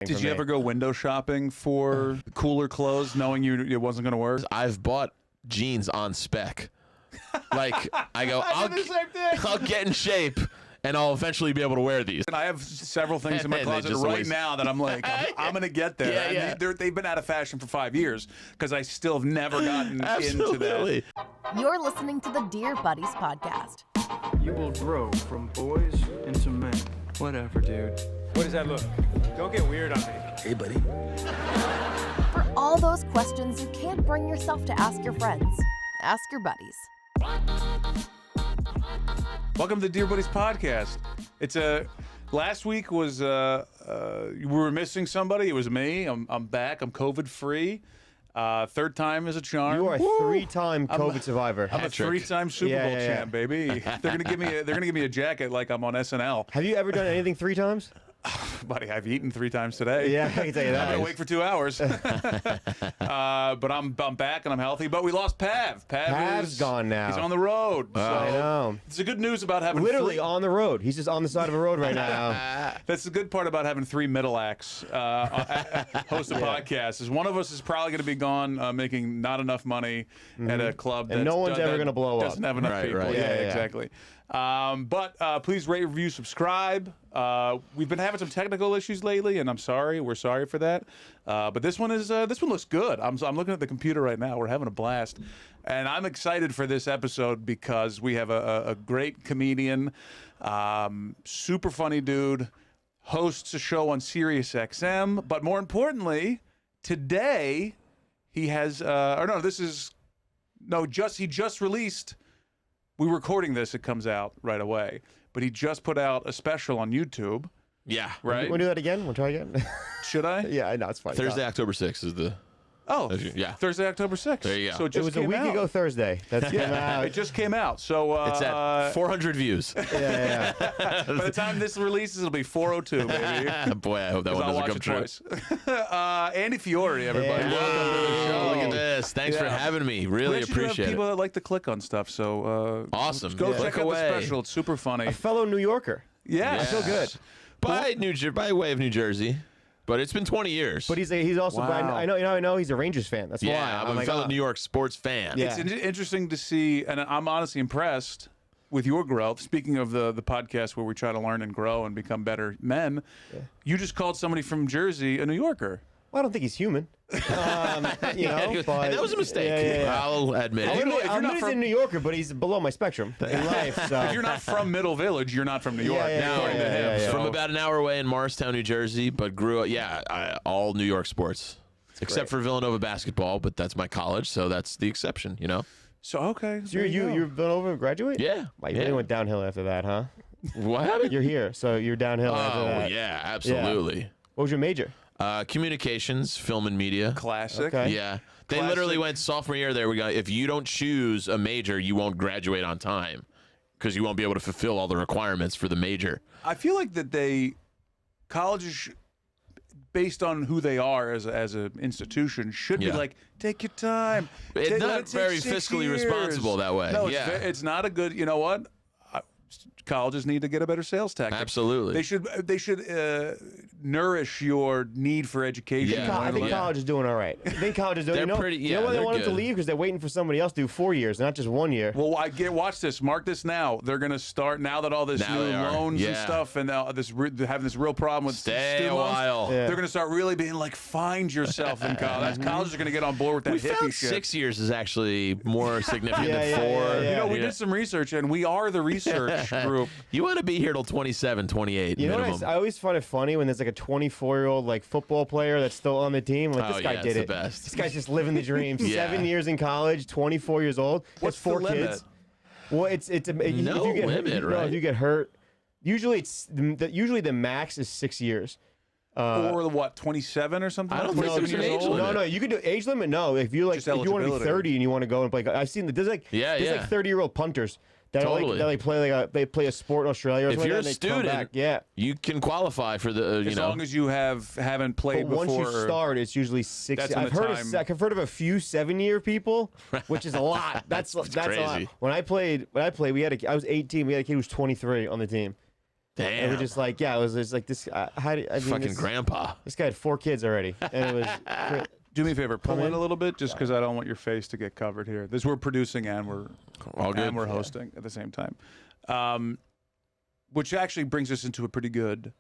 Did you ever go window shopping for cooler clothes, knowing it wasn't going to work? I've bought jeans on spec. Like, I go, I'll get in shape, and I'll eventually be able to wear these. And I have several things in my closet right now that I'm like, I'm going to get there. Yeah. And they've been out of fashion for 5 years because I still have never gotten into that. You're listening to the Dear Buddies podcast. You will grow from boys into men. Whatever, dude. What does that look? Don't get weird on me. Hey, buddy. For all those questions you can't bring yourself to ask your friends, ask your buddies. Welcome to the Dear Buddies podcast. It's last week was we were missing somebody. It was me. I'm back. I'm COVID free. Third time is a charm. You are a three-time COVID survivor. I'm a three-time Super Bowl champ, baby. They're gonna give me a jacket like I'm on SNL. Have you ever done anything 3 times? Buddy, I've eaten 3 times today. Yeah, I can tell you that. I'm awake for 2 hours. But I'm back and I'm healthy. But we lost Pav. Pav's gone now. He's on the road. So I know. it's the good news about having literally on the road. He's just on the side of a road right now. That's the good part about having 3 middle acts host a podcast. Is one of us is probably going to be gone making not enough money at a club, and no one's ever going to blow up. Doesn't have enough people. Right. Yeah, exactly. But please rate, review, subscribe. We've been having some technical issues lately, and I'm sorry. We're sorry for that. But this one looks good. I'm looking at the computer right now. We're having a blast, and I'm excited for this episode because we have a great comedian, super funny dude, hosts a show on Sirius XM. But more importantly, today he has he just released. We're recording this. It comes out right away. But he just put out a special on YouTube. Yeah. Right? Want to do that again? Want to try again? Should I? Yeah, I know. It's fine. Thursday, October 6th is the... Oh, yeah. Thursday, October 6th. There you go. So it was a week ago Thursday. That's came out. It just came out. So It's at 400 views. Yeah. by the time this releases, it'll be 402, baby. Boy, I hope that one I'll doesn't watch come it true. twice. Andy Fiore, everybody. Yeah. Welcome to the show. Look at this. Thanks for having me. Really appreciate people it. that like to click on stuff. So Awesome. Go check Click out away. the special. It's super funny. A fellow New Yorker. Yeah, Yes. I feel good. By way of New Jersey. But it's been 20 years. But he's also. Wow. I know he's a Rangers fan. That's why. I'm a fellow New York sports fan. Yeah. It's interesting to see, and I'm honestly impressed with your growth. Speaking of the podcast where we try to learn and grow and become better men, you just called somebody from Jersey a New Yorker. Well, I don't think he's human. And that was a mistake. Yeah. I'll admit it. I'm not a New Yorker, but he's below my spectrum in life. So. If you're not from Middle Village, you're not from New York. according to him. So- From about an hour away in Morristown, New Jersey, but grew up, all New York sports. Except for Villanova basketball, but that's my college, so that's the exception, you know? So okay. So you're Villanova graduate? Yeah. You really went downhill after that, huh? What happened? You're here, so you're downhill after Oh, that. yeah, absolutely. What was your major? Communications, film and media. Classic. Okay. Yeah. They Classic. literally went sophomore year there. We got, if you don't choose a major, you won't graduate on time because you won't be able to fulfill all the requirements for the major. I feel like that colleges, based on who they are as an institution, should be like, take your time. It's Let not it take very 6 fiscally years. responsible that way. No, Yeah. it's not a good. You know what? Colleges need to get a better sales tactic. Absolutely. They should nourish your need for education. Yeah. I think college is doing all right. I think college is doing. They're pretty- you know why they they're want them to good. leave? Because they're waiting for somebody else to do 4 years, not just 1 year. Well, watch this. Mark this now. They're going to start now that all this Now new they are. loans and Yeah. stuff, and now they're having this real problem with Stay student a loans. while. Yeah. They're going to start really being like, find yourself in college. Colleges are going to get on board with that We hippie found shit. 6 years is actually more significant Yeah, than yeah, 4. yeah, yeah. You know, we did some research, and we are the research group. You want to be here till 27, 28 You know minimum. what I always find it funny when there's like a 24-year-old like football player that's still on the team. Like, this guy yeah, did it's it. the best. This guy's just living the dream. Yeah. 7 years in college, 24 years old. What's has 4 the limit? kids. Well, it's if No you get limit, hurt, right? if you get hurt, usually usually the max is 6 years. Or what, 27 or something? I don't think 27 there's an years age old? limit. No, you could do age limit. No, if you Just if you want to be eligibility. 30 and you want to go and play, I've seen that there's like Yeah, there's yeah. like 30-year-old punters that Totally. they play a sport in Australia. Or If something you're a like that, and they come student, back. Yeah. you can qualify for the, As long as you haven't played But once before. you start, it's usually 6. That's when I've the heard time- I've heard of a few 7-year people, which is a lot. That's a lot. crazy. When I played, I was 18. We had a kid who was 23 on the team. Damn. And we're just like, it was just like this. How do I mean, Fucking grandpa. This guy had 4 kids already, and it was. Do me a favor, pull Come in in? a little bit, just because I don't want your face to get covered here. This we're producing and we're All good. hosting at the same time, which actually brings us into a pretty good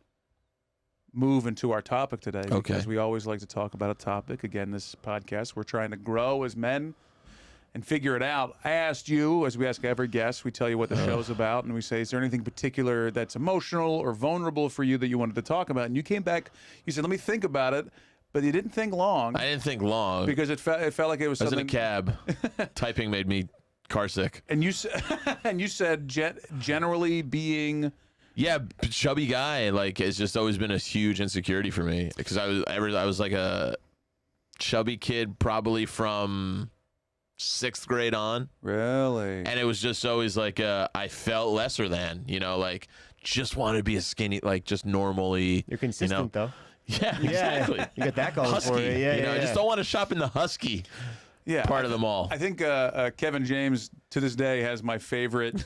move into our topic today. Okay. Because we always like to talk about a topic. Again, this podcast, we're trying to grow as men and figure it out. I asked you, as we ask every guest, we tell you what the show's about, and we say, is there anything particular that's emotional or vulnerable for you that you wanted to talk about? And you came back, you said, let me think about it. But you didn't think long. I didn't think long. Because it felt like it was I was something. in a cab. Typing made me car sick. And you said generally being. Yeah, chubby guy. Like, it's just always been a huge insecurity for me because I was like a chubby kid probably from 6th grade on. Really? And it was just always like I felt lesser than, like just wanted to be a skinny, like just normally. You're consistent though. Yeah, exactly. You got that going Husky. for you. Yeah, I just don't want to shop in the husky part of the mall. I think Kevin James to this day has my favorite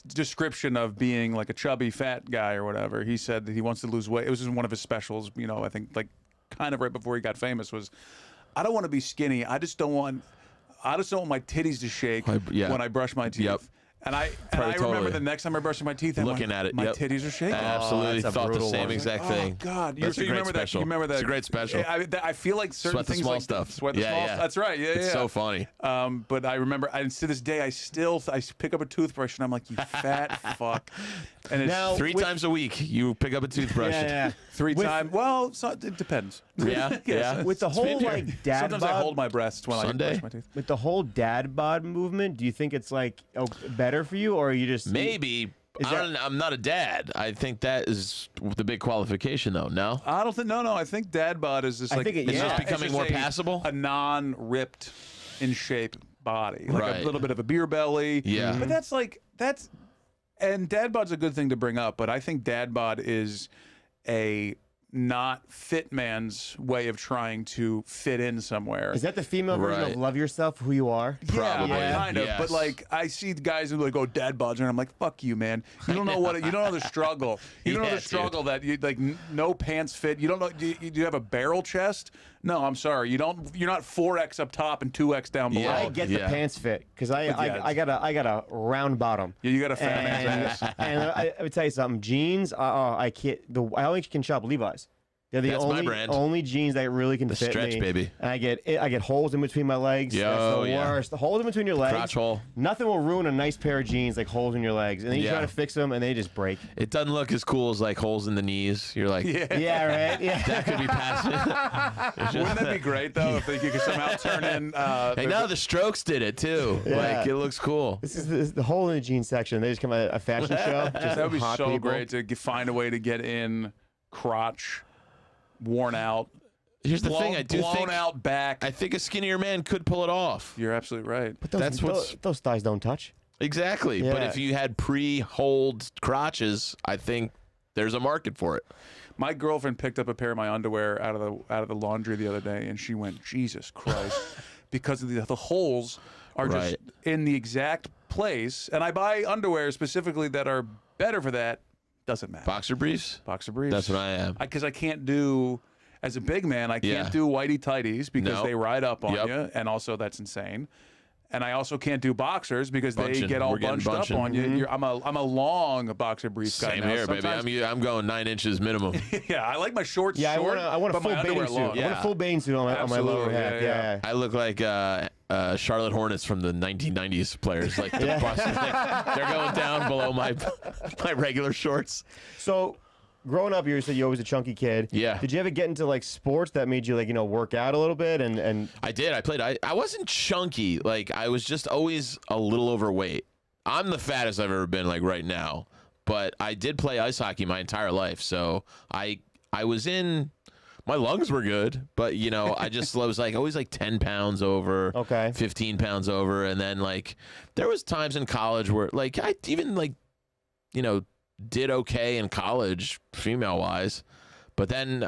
description of being like a chubby fat guy or whatever. He said that he wants to lose weight. It was in one of his specials, I think like kind of right before he got famous was, I don't want to be skinny. I just don't want my titties to shake when I brush my teeth. Yep. And I remember the next time I brushed my teeth, looking at it, my titties are shaking. Absolutely that's a thought the brutal same one. exact thing. Oh God! That's a great remember special. that? You remember that? It's a great special. I feel like certain Sweat the things small like stuff. Sweat the small. That's right. Yeah, It's yeah. so funny. But I remember, and to this day, I pick up a toothbrush and I'm like, you fat fuck. And it's Now- 3 times a week, you pick up a toothbrush. Yeah. 3 times. Well, it depends. Yeah, yeah. With the It's been whole here. like dad Sometimes bod, I hold my breasts when Sunday? I brush my teeth. with the whole dad bod movement, do you think it's like better for you, or are you just Maybe. I'm not a dad. I think that is the big qualification, though. No? I don't think. No. I think dad bod is just I like think It's just Yeah. becoming more passable? A non-ripped in shape body, like Right. a little bit of a beer belly. Yeah. But and dad bod's a good thing to bring up, but I think dad bod is a not fit man's way of trying to fit in somewhere. Is that the female version Right. of love yourself, who you are? Probably. Yeah, kind of. Yes. But like, I see the guys who like, "Oh, dad bods," and I'm like, "Fuck you, man! You don't know you don't know the struggle. You don't know Yeah, the struggle that you like. No pants fit. You don't know. Do you have a barrel chest? No, I'm sorry. You don't. You're not 4X up top and 2X down below. Yeah. I get the Yeah. pants fit because I yeah, got a round bottom. Yeah, you got a fat man's ass. And I would tell you something. Jeans, I can't. I only can shop Levi's. They're the That's my only brand. only jeans that really can The fit stretch, me. baby. And I get holes in between my legs. Yo, That's the yeah. worst. The holes in between your legs. Crotch hole. Nothing will ruin a nice pair of jeans like holes in your legs. And then you Yeah. try to fix them and they just break. It doesn't look as cool as like holes in the knees. You're like, Yeah, right. Yeah. that could be passing. Wouldn't that be great though if you could somehow turn in? Hey, now the Strokes did it too. Yeah. Like, it looks cool. This is the hole in the jeans section. They just come at a fashion show. Just that would be hot so people. great to find a way to get in crotch, worn out. Here's the thing. I do blown think out back. I think a skinnier man could pull it off. You're absolutely right. But those, That's what's- those thighs don't touch. Exactly. But Yeah. if you had pre-holed crotches, I think there's a market for it. My girlfriend picked up a pair of my underwear out of the laundry the other day, and she went, "Jesus Christ," because of the holes are just Right. in the exact place. And I buy underwear specifically that are better for that. Doesn't matter. Boxer briefs? Boxer briefs. That's what I am. Because I can't do. As a big man, I can't Yeah. do whitey tighties because No. they ride up on Yep. you, and also that's insane. And I also can't do boxers because they Bunching. get all We're getting bunched up bunching. on you. I'm a long boxer brief guy Same now. here, baby. Sometimes- I'm going 9 inches minimum. yeah, I like my shorts Yeah, short. I want a but full my underwear bathing suit. long. I want a full bathing suit on my lower Absolutely, half. yeah. I look like Charlotte Hornets from the 1990s players. Like, the bust, they're going down below my regular shorts. So, growing up, you said you were always a chunky kid. Yeah. Did you ever get into like sports that made you like work out a little bit and I did. I played. I wasn't chunky. Like, I was just always a little overweight. I'm the fattest I've ever been, like, right now. But I did play ice hockey my entire life. So I was in. My lungs were good, but I was like always like 10 pounds over, Okay. 15 pounds over, and then like there was times in college where like I even like did okay in college female wise, but then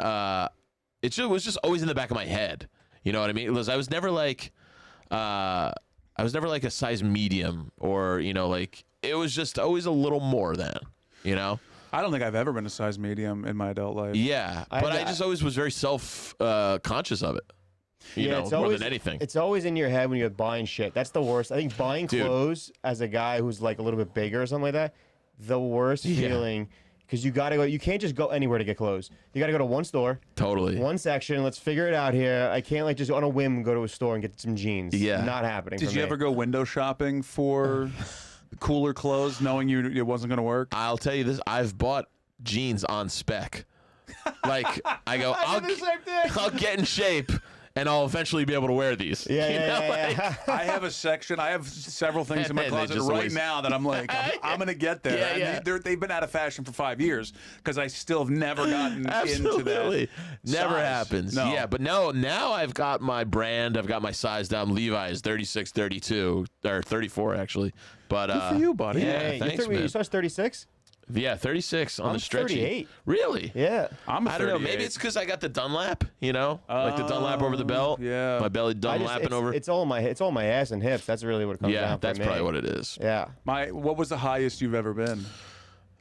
it was just always in the back of my head. You know what I mean? Because I was never like a size medium or like it was just always a little more than. I don't think I've ever been a size medium in my adult life. Yeah, but I just always was very self conscious of it. You know, it's more always, than anything. It's always in your head when you're buying shit. That's the worst. I think buying clothes as a guy who's like a little bit bigger or something like that, the worst feeling. Because you gotta go. You can't just go anywhere to get clothes. You gotta go to one store. Totally. One section. Let's figure it out here. I can't like just on a whim go to a store and get some jeans. Yeah. Not happening. Did you ever go window shopping for cooler clothes, knowing it wasn't going to work? I'll tell you this: I've bought jeans on spec. Like I go, I'll get in shape. And I'll eventually be able to wear these. Yeah. I have a section. I have several things in my closet right now that I'm like, I'm going to get there. Yeah. And they've been out of fashion for 5 years because I still have never gotten into that. Never size. happens. No. Yeah, but no, now I've got my brand. I've got my size down. Levi's 36, 32, or 34 actually. But good for you, buddy. Yeah, thanks, man. You started 36? Yeah, 36 on I'm the stretchy. 38. Really? Yeah. I'm a I don't know. 38. Maybe it's because I got the Dunlap, you know, like the Dunlap over the belt. Yeah. My belly Dunlapping over. It's all my ass and hips. That's really what it comes down Yeah, for that's me. probably what it is. Yeah. What was the highest you've ever been?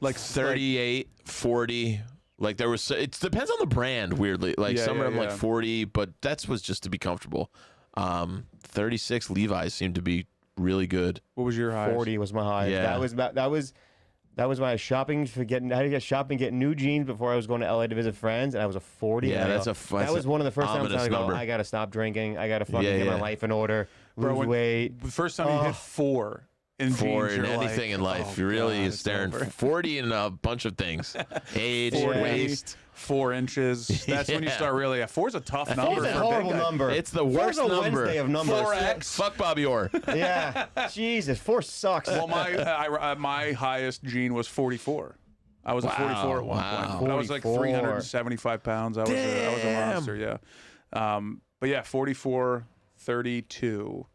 Like 38, 40. Like there was, it depends on the brand. Weirdly, like some of them like 40, but that was just to be comfortable. 36 Levi's seemed to be really good. What was your highest? 40 was my highest. Yeah. That was my shopping for getting. I had to get shopping, get new jeans before I was going to LA to visit friends, and I was a 40. Yeah, and that's that was one of the first times I ominous was like, number. I gotta stop drinking. I gotta fucking get my life in order, lose weight. The first time you hit 4 in For jeans, in you're anything like, in life, oh, you really God, is staring 40 in a bunch of things. Age, 40, waist. 4 inches. That's when you Yeah. start really. 4's a tough number. Four's a for big horrible guys. number. It's the Four's worst a number. Wednesday of numbers. 4X. Fuck Bobby Orr. Yeah. Jesus, 4 sucks. Well, my highest gene was 44. I was a 44 at one point. I was like 44. 375 pounds. I was a monster. Yeah. But yeah, 44, 32.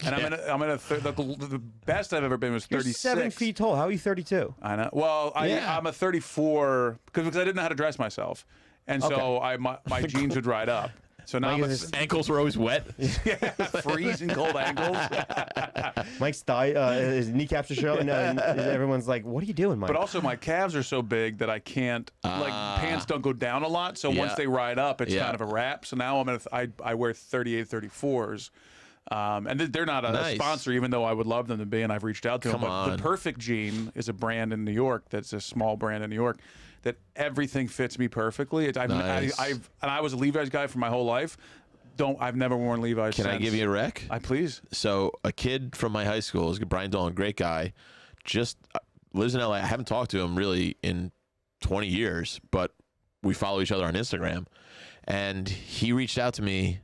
And the best I've ever been was You're 36. 7 feet tall. How are you 32? I know. Well, I'm a 34 because I didn't know how to dress myself, and so my jeans would ride up. So now Mike Ankles were always wet. freezing cold ankles. Mike's thigh, his kneecaps are showing, and everyone's like, "What are you doing, Mike?" But also my calves are so big that I can't pants don't go down a lot. So once they ride up, it's kind of a wrap. So now I wear 38, 34s. And they're not a sponsor, even though I would love them to be, and I've reached out to them. But the Perfect Jean is a brand in New York that's a small brand in New York that everything fits me perfectly. I was a Levi's guy for my whole life. I've never worn Levi's Can since. I give you a rec? Please. So a kid from my high school is Brian Dolan, great guy, just lives in LA. I haven't talked to him really in 20 years, but we follow each other on Instagram. And he reached out to me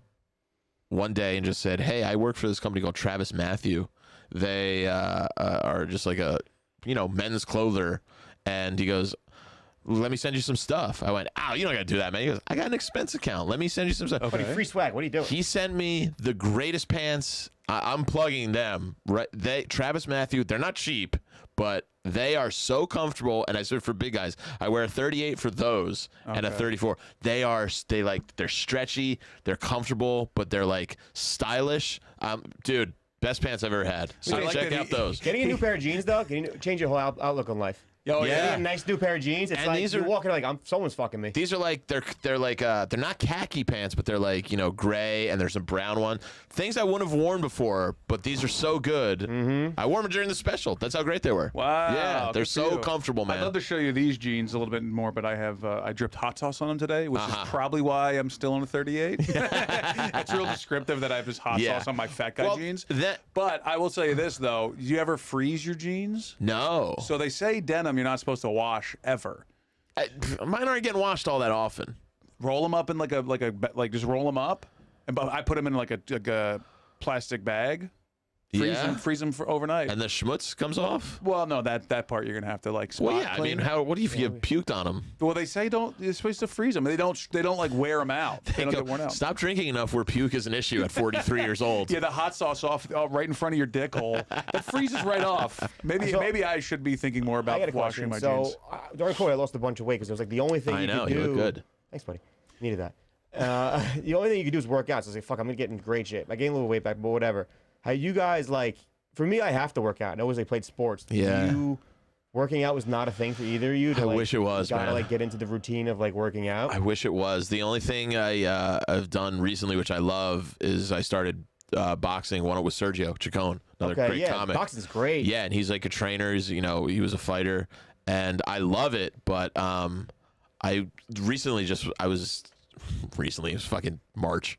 one day and just said, "Hey, I work for this company called Travis Matthew. They are just like a, men's clother." And he goes, "Let me send you some stuff." I went, "Oh, you don't got to do that, man." He goes, "I got an expense account. Let me send you some stuff." Buddy, free swag. What are you doing? He sent me the greatest pants. I'm plugging them. Right? Travis Matthew, they're not cheap, but they are so comfortable. And I said for big guys, I wear a 38 for those and a 34. They're stretchy, they're comfortable, but they're like stylish. Dude, best pants I've ever had. So check out those. Getting a new pair of jeans, though, change your whole outlook on life. Oh, Getting a nice new pair of jeans. It's And like these you're are- walking like someone's fucking me. These are like they're not khaki pants, but they're like gray, and there's a brown one. Things I wouldn't have worn before, but these are so good. Mm-hmm. I wore them during the special. That's how great they were. Wow. Yeah, they're good for so you. comfortable, man. I'd love to show you these jeans a little bit more, but I dripped hot sauce on them today, which is probably why I'm still on a 38. It's real descriptive that I have this hot sauce on my fat guy jeans. But I will tell you this though: do you ever freeze your jeans? No. So they say denim you're not supposed to wash ever. Mine aren't getting washed all that often. Roll them up in just roll them up, and I put them in like a plastic bag. Freeze them for overnight. And the schmutz comes off? Well, no, that part you're gonna have to like spot Well, yeah. clean. I mean, what if you puked on them? Well, they say you're supposed to freeze them. They don't like wear them out. They don't get worn out. Stop drinking enough where puke is an issue at 43 years old. Yeah, the hot sauce off right in front of your dick hole. That freezes right off. Maybe I should be thinking more I got about a washing question. my So jeans. during COVID, I lost a bunch of weight because it was like the only thing I know, could do. you look good. Thanks, buddy. Needed that. The only thing you could do is work out. So I was like, fuck, I'm gonna get in great shape. I gained a little weight back, but whatever. How you guys like? For me, I have to work out. And I always played sports. Yeah. Do you working out was not a thing for either of you? I wish it was, gotta man. like get into the routine of like working out. I wish it was. The only thing I've done recently, which I love, is I started boxing. One with Sergio Chacon, another great comic. Boxing's great. Yeah, and he's like a trainer. He's, he was a fighter, and I love it. But I recently it was fucking March.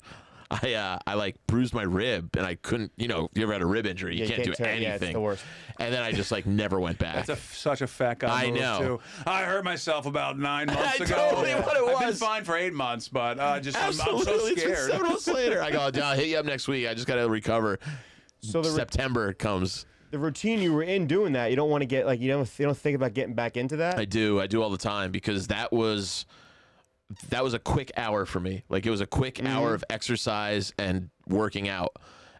I like bruised my rib and I couldn't, you ever had a rib injury? You can't do anything. Yeah, it's the worst. And then I just like never went back. That's such a fat guy move, know. too. I hurt myself about 9 months ago. Totally what it I've been was. fine for 8 months, but I'm so Absolutely. scared. 7 months later, I go, I'll hit you up next week. I just got to recover. So September comes. The routine you were in doing that, you don't want to get like you don't think about getting back into that. I do all the time because that was a quick hour for me. Like it was a quick hour of exercise and working out.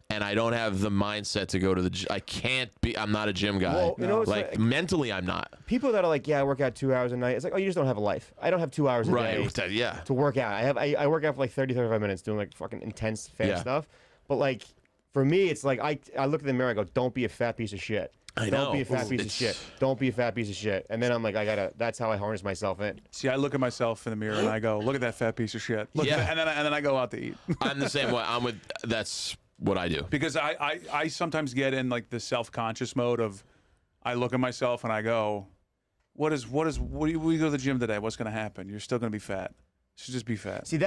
And I don't have the mindset to go to the gym. I'm not a gym guy. Well, like mentally, I'm not. People that are like, I work out 2 hours a night. It's like, oh, you just don't have a life. I don't have 2 hours a day to work out. I work out for like 30, 35 minutes doing like fucking intense fat stuff. But like, for me, it's like, I look in the mirror, I go, don't be a fat piece of shit. Don't be a fat piece of shit. Don't be a fat piece of shit. And then I'm like, that's how I harness myself in. See, I look at myself in the mirror and I go, look at that fat piece of shit. Look at that, and then I go out to eat. I'm the same way. That's what I do. Because I sometimes get in like the self-conscious mode of, I look at myself and I go, what do you go to the gym today? What's going to happen? You're still going to be fat. You should just be fat. See,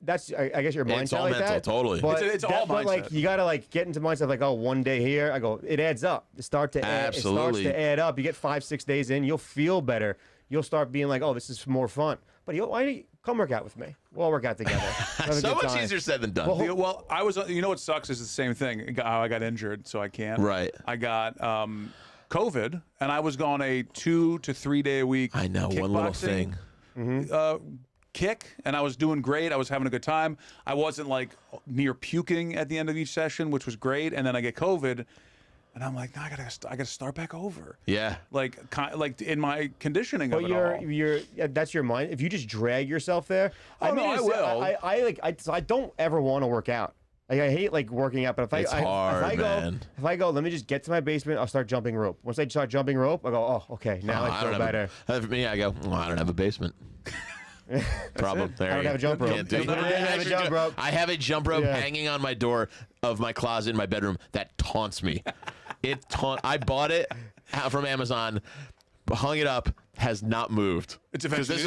that's I guess your mindset It's all like mental, that. totally. But It's all But like mindset. you gotta like get into mindset like, oh, one day here, I go, it adds up. It starts to add up. You get 5-6 days in, you'll feel better. You'll start being like, oh, this is more fun. But why don't you come work out with me? We'll all work out together. Have a So good much time. easier said than done. Well, I was. You know what sucks is the same thing. How I got injured, so I can't. Right. I got COVID, and I was gone a 2 to 3 day a week. I know, one little kickboxing, thing. Kick, and I was doing great. I was having a good time. I wasn't like near puking at the end of each session, which was great. And then I get COVID, and I'm like, no, I gotta start back over. Yeah. Like in my conditioning. But of it all. that's your mind. If you just drag yourself there, I will. I don't ever want to work out. Like I hate like working out, but if It's hard, if I go, let me just get to my basement. I'll start jumping rope. Once I start jumping rope, I go, oh, okay, now I feel better. For me, I go, I don't have a basement. Problem. There I don't have a jump rope. Can't do it. I have a jump rope. I have a jump rope hanging on my door of my closet in my bedroom that taunts me. I bought it from Amazon, hung it up, has not moved. It's eventually,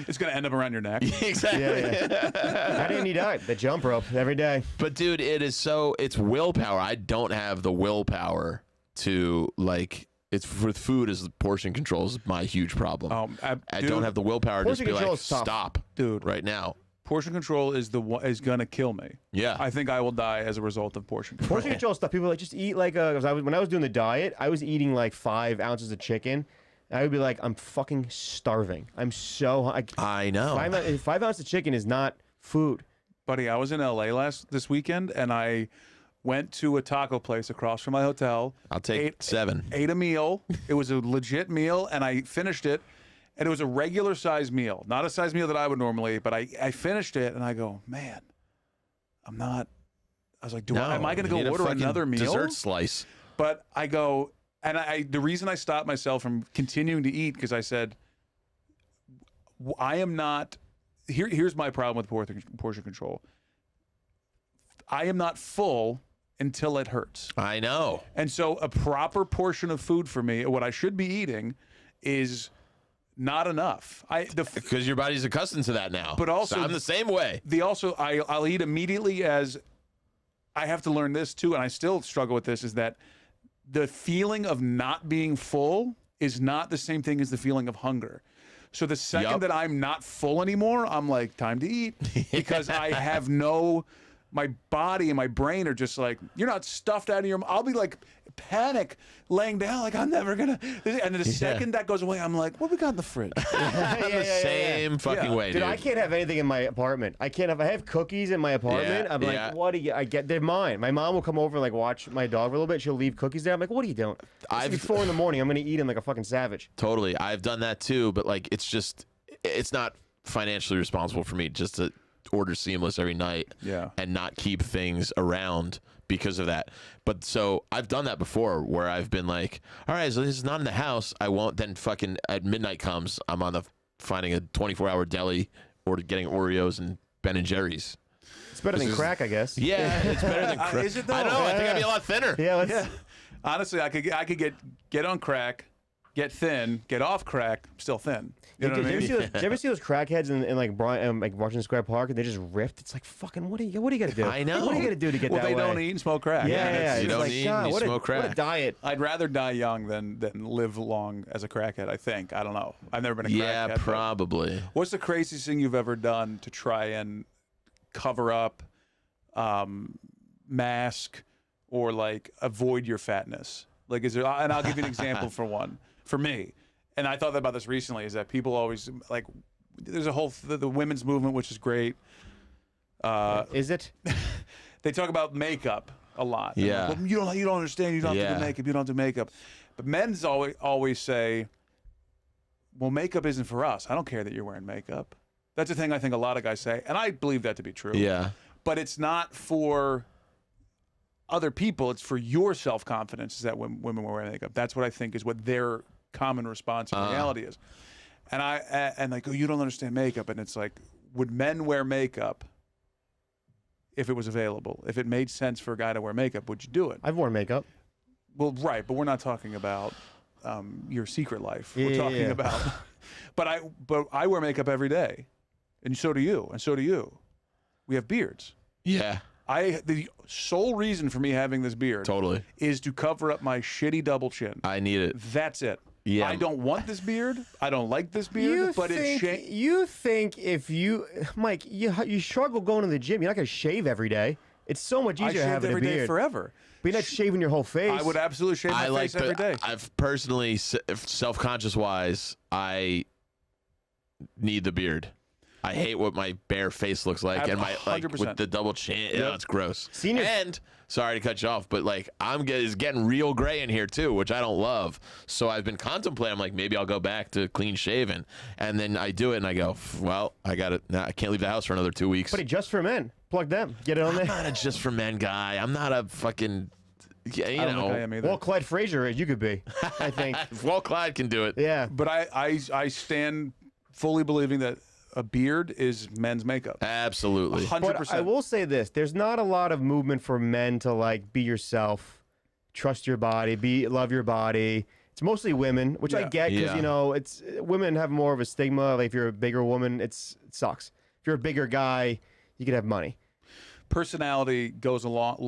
it's going to end up around your neck. Exactly. How do you need that? The jump rope every day. But dude, it's willpower. I don't have the willpower to like. It's with food is portion control is my huge problem. I don't have the willpower to just be like, stop, dude, right now. Portion control is gonna kill me. Yeah, I think I will die as a result of portion control. Portion control stuff. People are like just eat like when I was doing the diet, I was eating like 5 ounces of chicken. I would be like, I'm fucking starving. I'm so I know. 5 ounces of chicken is not food. Buddy, I was in LA this weekend, and I went to a taco place across from my hotel. I'll take 7. Ate a meal. It was a legit meal, and I finished it. And it was a regular size meal, not a size meal that I would normally eat. But I finished it, and I go, man, I'm not. I was like, am I going to go order another meal? Dessert slice. But I go, and the reason I stopped myself from continuing to eat because I said, I am not. Here's my problem with portion control. I am not full until it hurts. I know. And so a proper portion of food for me, what I should be eating, is not enough. Because your body's accustomed to that now. But also, so I'm the same way. I'll eat immediately as I have to learn this too, and I still struggle with this, is that the feeling of not being full is not the same thing as the feeling of hunger. So the second that I'm not full anymore, I'm like, time to eat, because I have my body and my brain are just like, you're not stuffed out of your. I'll be like panic, laying down like I'm never gonna. And the second that goes away, I'm like, what we got in the fridge? I'm the same fucking way, dude. I can't have anything in my apartment. I have cookies in my apartment. I'm like, what do you? I get they're mine. My mom will come over and like watch my dog for a little bit. She'll leave cookies there. I'm like, what are you doing? It's 4 in the morning. I'm gonna eat them like a fucking savage. Totally, I've done that too. But like, it's not financially responsible for me just to order seamless every night and not keep things around because of that. But so I've done that before where I've been like, all right, so this is not in the house. I won't. Then fucking at midnight comes, I'm on the finding a 24-hour deli or getting Oreos and Ben and Jerry's. It's better than crack, I guess. Yeah, it's better than crack. Is it though? I don't know. I think I'd be a lot thinner. Yeah. Honestly, I could get on crack, get thin, get off crack, still thin. You know what I mean? Do you ever see those crackheads in like like Washington Square Park and they just ripped? It's like fucking what do you got to do? I know. What do you got to do to get Well, that they way? don't eat and smoke crack. Yeah. You It's don't like, eat God, and you what smoke crack. What a diet. I'd rather die young than live long as a crackhead, I think. I don't know. I've never been a crackhead. Yeah, but probably. What's the craziest thing you've ever done to try and cover up, mask, or like avoid your fatness? Like, is there? And I'll give you an example for one. For me, and I thought about this recently, is that people always like. There's a whole the women's movement, which is great. Is it? They talk about makeup a lot. Yeah. Like, well, you don't understand. You don't have to do makeup. You don't do makeup. But men's always say, well, makeup isn't for us. I don't care that you're wearing makeup. That's the thing I think a lot of guys say, and I believe that to be true. Yeah. But it's not for other people. It's for your self-confidence is that when women wear makeup. That's what I think is what their common response in reality is. And like, oh, you don't understand makeup. And it's like, would men wear makeup if it was available? If it made sense for a guy to wear makeup, would you do it? I've worn makeup. Well, right, but we're not talking about your secret life. We're talking about. But I wear makeup every day, and so do you, and so do you. We have beards. Yeah. The sole reason for me having this beard Totally. is to cover up my shitty double chin. I need it. That's it. Yeah. I don't want this beard. I don't like this beard. You think if you, Mike, you struggle going to the gym. You're not going to shave every day. It's so much I easier shaved having every a beard. day forever. But you're not shaving your whole face. I would absolutely shave my face every day. I've personally, self-conscious wise, I need the beard. I hate what my bare face looks like, and my like 100%. with the double chin. Yeah, it's gross. Senior- And sorry to cut you off, but like it's getting real gray in here too, which I don't love. So I've been contemplating. I'm like, maybe I'll go back to clean shaven, and then I do it, and I go, well, I got it. I can't leave the house for another 2 weeks. But just for men. Plug them. Get it on there. I'm not a just for men guy. I'm not a fucking. You I don't think I am either. Well, Clyde Frazier is. You could be. I think. Well, Clyde can do it. Yeah. But I stand fully believing that a beard is men's makeup. Absolutely. 100%. But I will say this: there's not a lot of movement for men to like be yourself, trust your body, love your body. It's mostly women, which I get because it's women have more of a stigma. Like if you're a bigger woman, it sucks. If you're a bigger guy, you could have money. Personality goes a lot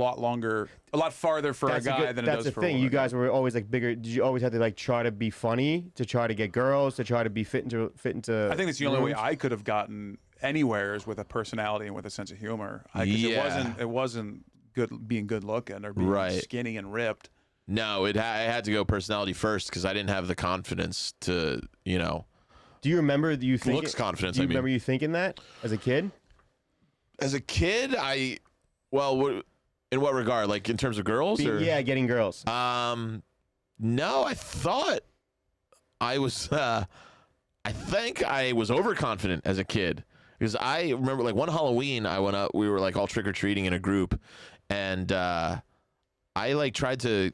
farther for a guy than it does for a woman. That's the thing. You guys were always like bigger. Did you always have to like try to be funny, to try to get girls, to try to be fit into? I think it's the only way I could have gotten anywhere is with a personality and with a sense of humor. It wasn't good being good looking or being skinny and ripped. No, I had to go personality first because I didn't have the confidence to, Do you remember looks confidence? Do you remember you thinking that as a kid? As a kid, in what regard? Like in terms of girls? Yeah, getting girls. No, I thought I was. I think I was overconfident as a kid because I remember like one Halloween I went up. We were like all trick or treating in a group, and I like tried to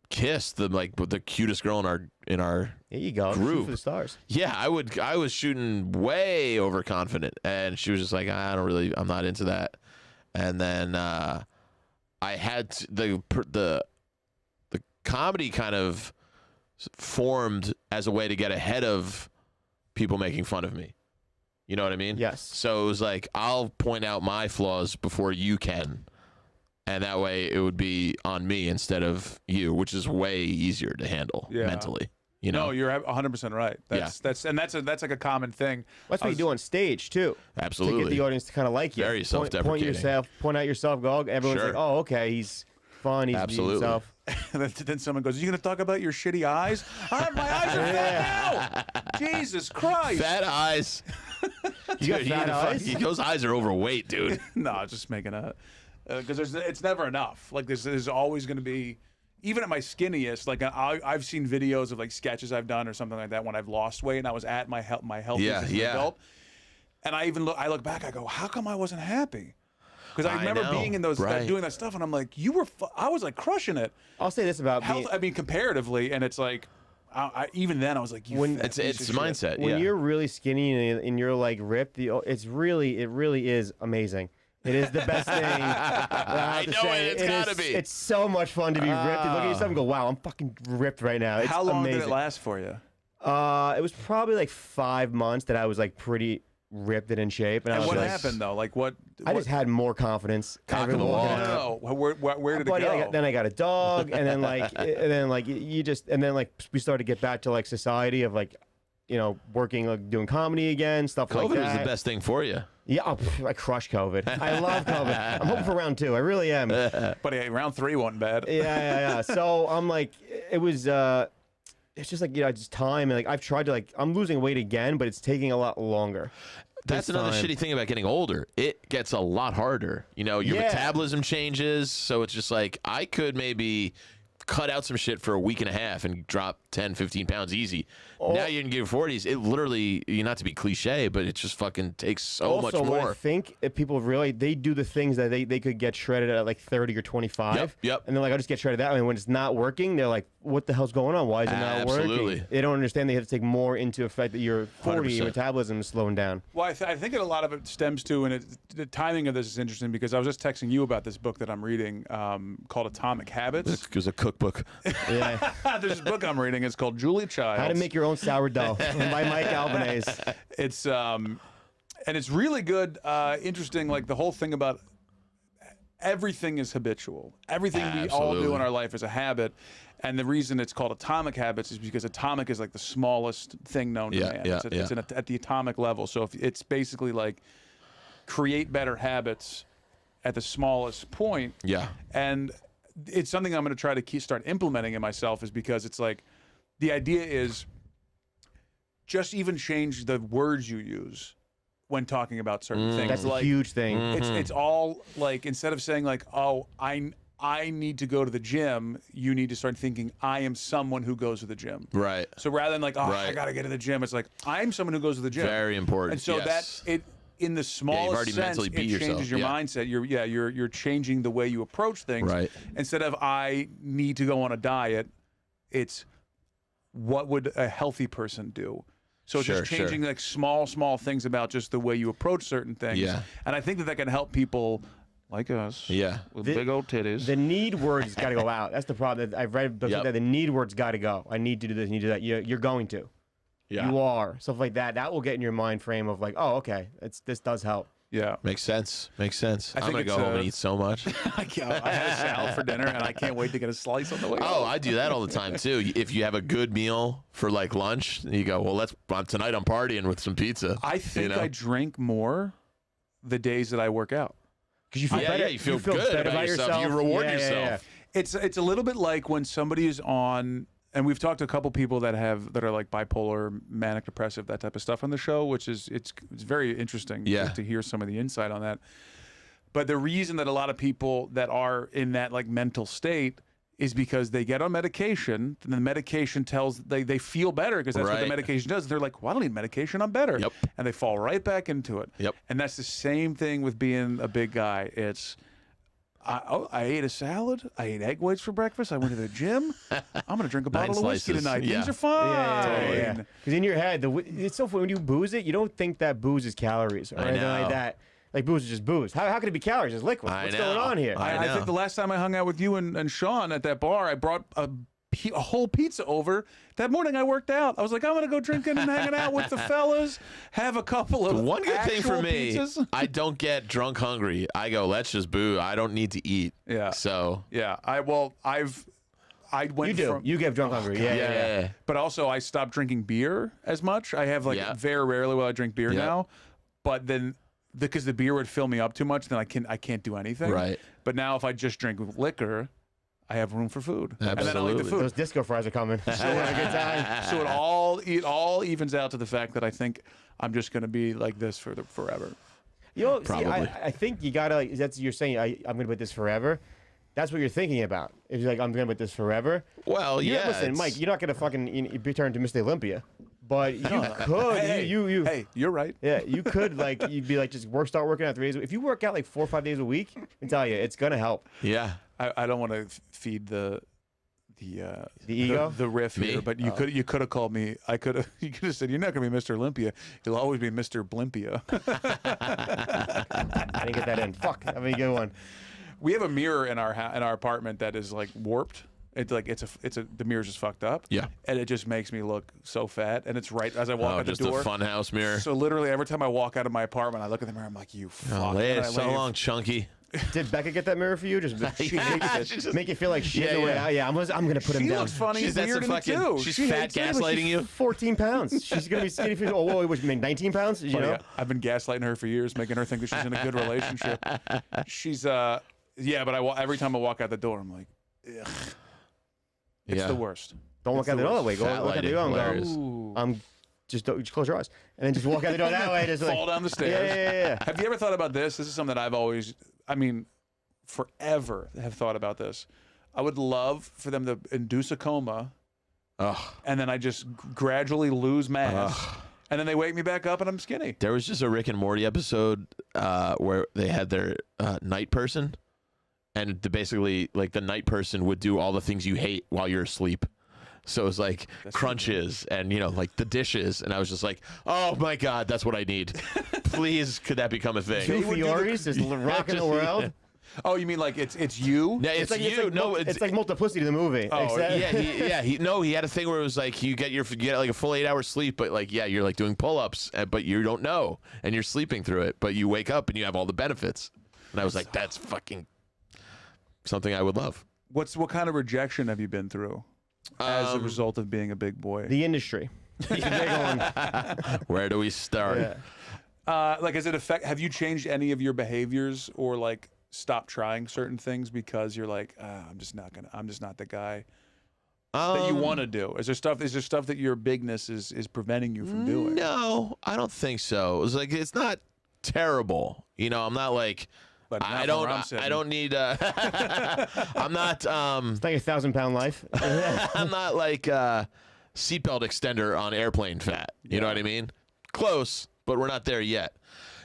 kiss the cutest girl in our There you go. group. Shoot for the stars. Yeah, I was shooting way overconfident, and she was just like, I'm not into that. And then I had the comedy kind of formed as a way to get ahead of people making fun of me. You know what I mean? Yes. So it was like, I'll point out my flaws before you can. And that way it would be on me instead of you, which is way easier to handle mentally. No, you're 100% right. That's like a common thing. That's what you do on stage too. Absolutely. To get the audience to kind of like you. Very self-deprecating. Point out yourself, go. Everyone's like, oh, okay, he's fun. He's himself. Then someone goes, "Are you going to talk about your shitty eyes? My eyes are fat now. Jesus Christ. Fat eyes. You got fat eyes? Those eyes are overweight, dude. No, just making a... Because it's never enough. Like there's always going to be, even at my skinniest. Like I've seen videos of like sketches I've done or something like that when I've lost weight and I was at my healthiest as an adult. And I look back, I go, how come I wasn't happy? Because I remember being in those, doing that stuff, and I'm like, I was like crushing it. I'll say this about health. I mean, comparatively, and it's like, even then I was like, it's mindset. When you're really skinny and you're like ripped, it really is amazing. It is the best thing. I know it's gotta be. It's so much fun to be ripped and look at yourself and go, wow, I'm fucking ripped right now. It's How long amazing. did it last for you? It was probably like 5 months that I was like pretty ripped and in shape. And I was what like, happened though? Like what? I just had more confidence. Cock in the wall. No. Where did it go? Then I got a dog, and then we started to get back to like society of like, working, like doing comedy again, stuff like that. COVID was the best thing for you. Yeah, I crushed COVID. I love COVID. I'm hoping for round 2. I really am. But round 3 wasn't bad. Yeah. So I'm like, it was. It's just like just time, and like I've tried to I'm losing weight again, but it's taking a lot longer. That's another shitty thing about getting older. It gets a lot harder. Your metabolism changes, so it's just like I could maybe cut out some shit for a week and a half and drop 10, 15 pounds easy. Now you're in your 40s. It literally, not to be cliche, but it just fucking takes so much more. I think if people really, they do the things that they could get shredded at like 30 or 25. Yep. And they're like, I'll just get shredded that way. And when it's not working, they're like, what the hell's going on? Why is it not working? They don't understand they have to take more into effect that you're 40, your metabolism is slowing down. Well, I think that a lot of it stems to, and the timing of this is interesting because I was just texting you about this book that I'm reading called Atomic Habits. It was a cookbook. Yeah. There's this book I'm reading. It's called Julia Childs. How to Make Your Own Sourdough by Mike Albanese. It's and it's really good, interesting. Like the whole thing about everything is habitual. Everything we all do in our life is a habit, and the reason it's called Atomic Habits is because atomic is like the smallest thing known to man. It's at the atomic level. So if it's basically like create better habits at the smallest point. Yeah, and it's something I'm going to try to start implementing in myself, is because it's like the idea is just even change the words you use when talking about certain things. That's a huge thing. It's all like, instead of saying like, oh, I need to go to the gym, you need to start thinking, I am someone who goes to the gym. Right. So rather than like, oh, I got to get to the gym, it's like, I'm someone who goes to the gym. Very important. And so in the smallest sense, it changes your mindset. You're changing the way you approach things. Right. Instead of I need to go on a diet, it's what would a healthy person do? So it's just changing like small things about just the way you approach certain things. Yeah. And I think that can help people like us. Yeah. With big old titties. The need word's got to go out. That's the problem. I've read books like that. The need word's got to go. I need to do this, I need to do that. You're going to. Yeah. You are. Stuff like that. That will get in your mind frame of like, oh, okay, this does help. Yeah. Makes sense. I'm going to go home and eat so much. I had a salad for dinner, and I can't wait to get a slice on the way. Oh, I do that all the time, too. If you have a good meal for, like, lunch, you go, well, tonight I'm partying with some pizza. I think I drink more the days that I work out. Because you feel better. Yeah, you feel good about yourself. You reward yourself. Yeah. It's a little bit like when somebody is on... And we've talked to a couple people that are like bipolar, manic depressive, that type of stuff on the show, which is it's very interesting to hear some of the insight on that. But the reason that a lot of people that are in that like mental state is because they get on medication, and the medication tells they feel better because that's what the medication does. They're like, well, I don't need medication, I'm better. Yep. And they fall right back into it. Yep. And that's the same thing with being a big guy. It's I ate a salad. I ate egg whites for breakfast. I went to the gym. I'm going to drink a bottle of whiskey tonight. Yeah. Things are fine. Yeah. Because in your head, it's so funny when you booze it, you don't think that booze is calories or anything like that. Like booze is just booze. How could it be calories? It's liquid. What's going on here? I think the last time I hung out with you and Sean at that bar, I brought a whole pizza over. That morning I worked out. I was like, I'm going to go drinking and hanging out with the fellas, have a couple of one good thing for me, pizzas. I don't get drunk hungry. I go, let's just boo. I don't need to eat. Yeah. So. Yeah. I went from... You get drunk hungry. Yeah. But also I stopped drinking beer as much. I have like very rarely will I drink beer now. But then because the beer would fill me up too much, then I can't do anything. Right. But now if I just drink liquor, I have room for food. Absolutely. And then I like the food. Those disco fries are coming. So a good time. So it all evens out to the fact that I think I'm just going to be like this for forever. You know, Probably. See, I think you gotta. You're saying I'm going to be with this forever. That's what you're thinking about. If you're like, I'm going to be with this forever. Well, yeah. Listen, Mike, you're not going to fucking be turned to Mr. Olympia. But you could. Hey, you're right. Yeah, you could you'd be like start working out 3 days. If you work out like 4 or 5 days a week, I can tell you it's gonna help. Yeah. I don't want to feed the ego, the riff here, but you could have called me. You could have said you're not gonna be Mr. Olympia. You'll always be Mr. Blimpia. I didn't get that in. Fuck, I mean, good one. We have a mirror in our apartment that is like warped. It's like the mirror's just fucked up. Yeah. And it just makes me look so fat. And it's right as I walk out the door. Just a funhouse mirror. So literally every time I walk out of my apartment, I look at the mirror. I'm like, you fuck. So long, Chunky. Did Becca get that mirror for you? Just make you feel like shit. Yeah. I'm gonna put him She down. looks funny. She's weird in it too. She's She fat hates it. gaslighting you. 14 pounds. She's gonna be skinny. Oh, whoa, what you mean 19 pounds? You know? Yeah, I've been gaslighting her for years, making her think that she's in a good relationship. She's but every time I walk out the door, I'm like, ugh. It's the worst. Don't walk out the door that way. Go walk out the door and go. Just close your eyes and then just walk out the door that way. Just fall down the stairs. Yeah. Have you ever thought about this? This is something that I've always, forever have thought about this. I would love for them to induce a coma, and then I just gradually lose mass, and then they wake me back up and I'm skinny. There was just a Rick and Morty episode where they had their night person, and basically like the night person would do all the things you hate while you're asleep. So it was like crunches and, like the dishes. And I was just like, oh, my God, that's what I need. Please, could that become a thing? Two Fioris is rocking the world. Oh, you mean like it's you? Yeah, it's you. It's like Multiplicity, the movie. Oh, he had a thing where it was like you get like a full 8 hours sleep, but like, you're like doing pull-ups, but you don't know. And you're sleeping through it, but you wake up and you have all the benefits. And I was like, that's fucking something I would love. What kind of rejection have you been through? As a result of being a big boy. The industry. Where do we start? Yeah. Have you changed any of your behaviors or like stopped trying certain things because you're like, I'm just not the guy that you want to do? Is there stuff that your bigness is preventing you from doing? No, I don't think so. It's not terrible. I'm not like, But I don't need. I'm not. It's like a 1,000-pound life. I'm not like seatbelt extender on airplane fat. You know what I mean? Close, but we're not there yet.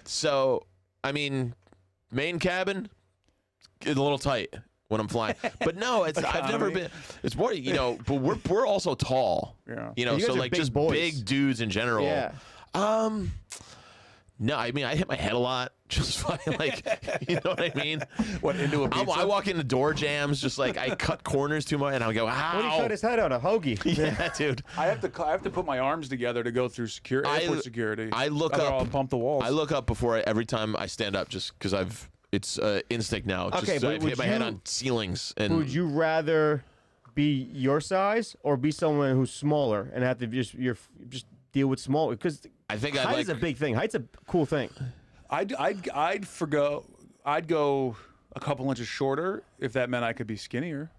So, main cabin is a little tight when I'm flying. But no, I've never been. It's more, But we're also tall. Yeah. So like just boys. big dudes in general. Yeah. No, I hit my head a lot. Just fine, like, you know what I mean? What, into a pizza? I walk into door jams, just like I cut corners too much, and I go, ow. What do you cut his head on? A hoagie? Yeah, dude. I have to put my arms together to go through airport security. I look up. I'll pump the walls. I look up every time I stand up, just because it's instinct now. Okay, just, but I've hit my head on ceilings. And would you rather be your size or be someone who's smaller and have to just deal with small? Because I think height is a big thing. Height's a cool thing. I'd go a couple inches shorter if that meant I could be skinnier.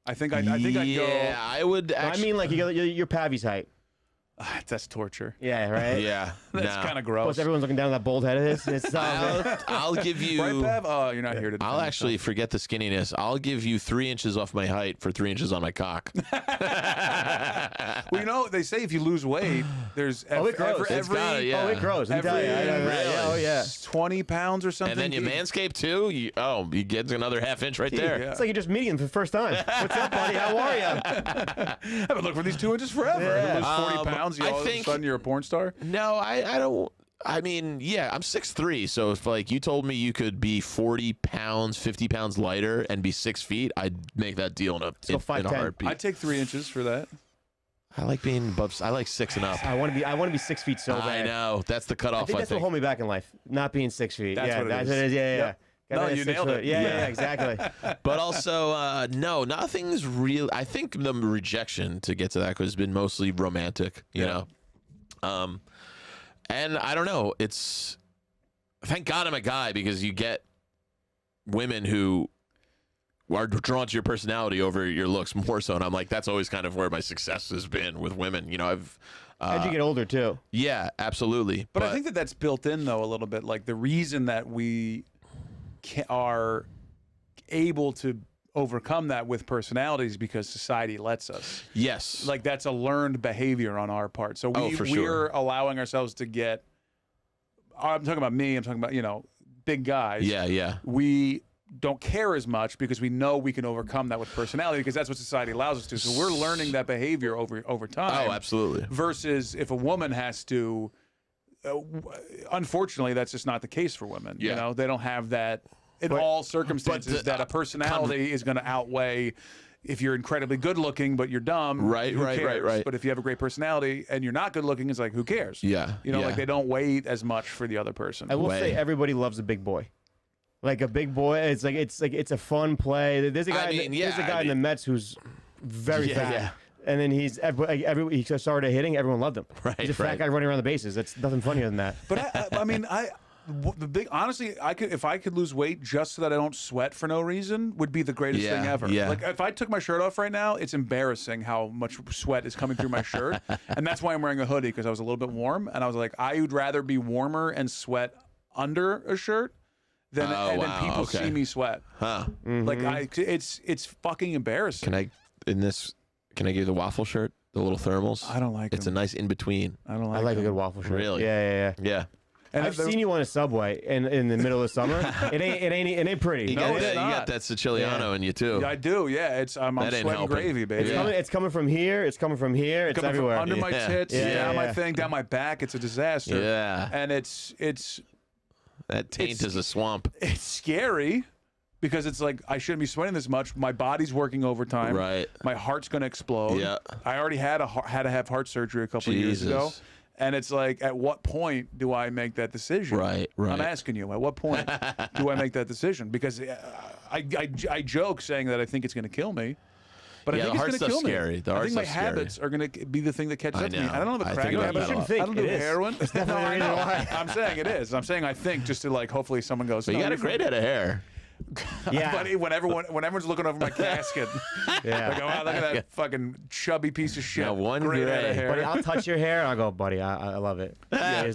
I think I'd go. Yeah, I would. Actually, like your Pavy's height. That's torture. Yeah, right. Yeah, That's kind of gross. Plus, everyone's looking down at that bald head of his. It's I'll give you. Right, Pav? Oh, you're not here to. I'll actually forget the skinniness. I'll give you 3 inches off my height for 3 inches on my cock. Well, they say if you lose weight, there's it grows. It grows. I'm telling you. Oh yeah. 20 pounds or something. And then you manscape too. You get another half inch right there. Yeah. It's like you're just meeting him for the first time. What's up, buddy? How are you? I've been looking for these 2 inches forever. Yeah. You lose 40 pounds, all of a sudden you're a porn star? No, I don't. I'm 6'3", so if like you told me you could be 40 pounds, 50 pounds lighter and be 6 feet, I'd make that deal in a heartbeat. I'd take 3 inches for that. I like being above. I like 6 and up. I want to be 6 feet so bad. I know that's the cutoff. I think that's what hold me back in life. Not being 6 feet. That's what it is. Yeah. Yep. No, you nailed it. Yeah, exactly. But also, no, nothing's real. I think the rejection to get to that has been mostly romantic. You know. And I don't know. It's thank God I'm a guy because you get women who are drawn to your personality over your looks more so. And I'm like, that's always kind of where my success has been with women. I've as you get older too. Yeah, absolutely. But I think that's built in though a little bit. Like the reason that we are able to overcome that with personalities because society lets us. Yes. Like that's a learned behavior on our part. So we're allowing ourselves to get. I'm talking about me. I'm talking about big guys. Yeah, yeah. We don't care as much because we know we can overcome that with personality because that's what society allows us to. So we're learning that behavior over time. Oh, absolutely. Versus if a woman has to. Unfortunately, that's just not the case for women. Yeah. They don't have that in all circumstances. That a personality is going to outweigh if you're incredibly good looking but you're dumb. Right. But if you have a great personality and you're not good looking, it's like who cares? Yeah. Like they don't weigh as much for the other person. I will say everybody loves a big boy. Like a big boy, it's it's a fun play. There's a guy. There's a guy in the Mets who's very fat. Yeah. And then he started hitting. Everyone loved him. Right, he's a fat guy running around the bases. That's nothing funnier than that. But honestly, if I could lose weight just so that I don't sweat for no reason, would be the greatest thing ever. Yeah. Like if I took my shirt off right now, it's embarrassing how much sweat is coming through my shirt, and that's why I'm wearing a hoodie because I was a little bit warm, and I was like, I would rather be warmer and sweat under a shirt than people see me sweat. Huh? Like it's fucking embarrassing. Can I give you the waffle shirt, the little thermals? I don't like It's them. a nice in between. I don't like. I like them. a good waffle shirt. Really? Yeah. And I've seen you on a Subway in the middle of summer. It ain't pretty. You got that Siciliano in you too. Yeah, I do. Yeah, I'm sweating helping. gravy, baby. It's coming from here. It's coming from here. It's everywhere. Under my tits, down my thing, down my back. It's a disaster. Yeah. And it's that taint is a swamp. It's scary. Because it's like I shouldn't be sweating this much. My body's working overtime. Right. My heart's gonna explode. Yeah. I already had to have heart surgery a couple of years ago, and it's like, at what point do I make that decision? Right. I'm asking you, at what point do I make that decision? Because I joke saying that I think it's gonna kill me. But I think it's going to kill me. Scary. I think my habits are going to be the thing that catches up to me. I don't have a crack habit. I don't do heroin. It's definitely the reason why. I'm saying it is. I'm saying I think just to hopefully someone goes. But you got a great head of hair. Yeah. But when everyone's looking over my casket, they go, wow, look at that fucking chubby piece of shit. Great head of hair. Buddy, I'll touch your hair and I'll go, buddy, I love it.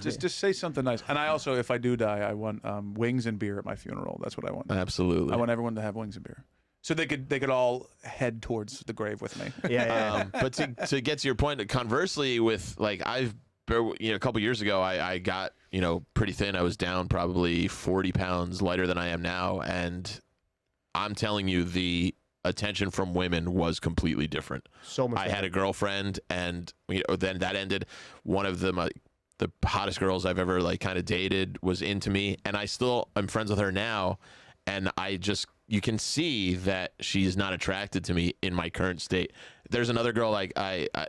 Just say something nice. And I also, if I do die, I want wings and beer at my funeral. That's what I want. Absolutely. I want everyone to have wings and beer. So they could all head towards the grave with me. But to get to your point, conversely, with a couple years ago, I got pretty thin. I was down probably 40 pounds lighter than I am now, and I'm telling you, the attention from women was completely different. So much. I had a girlfriend, and then that ended. One of them, the hottest girls I've ever kind of dated, was into me, and I'm friends with her now, and you can see that she's not attracted to me in my current state. There's another girl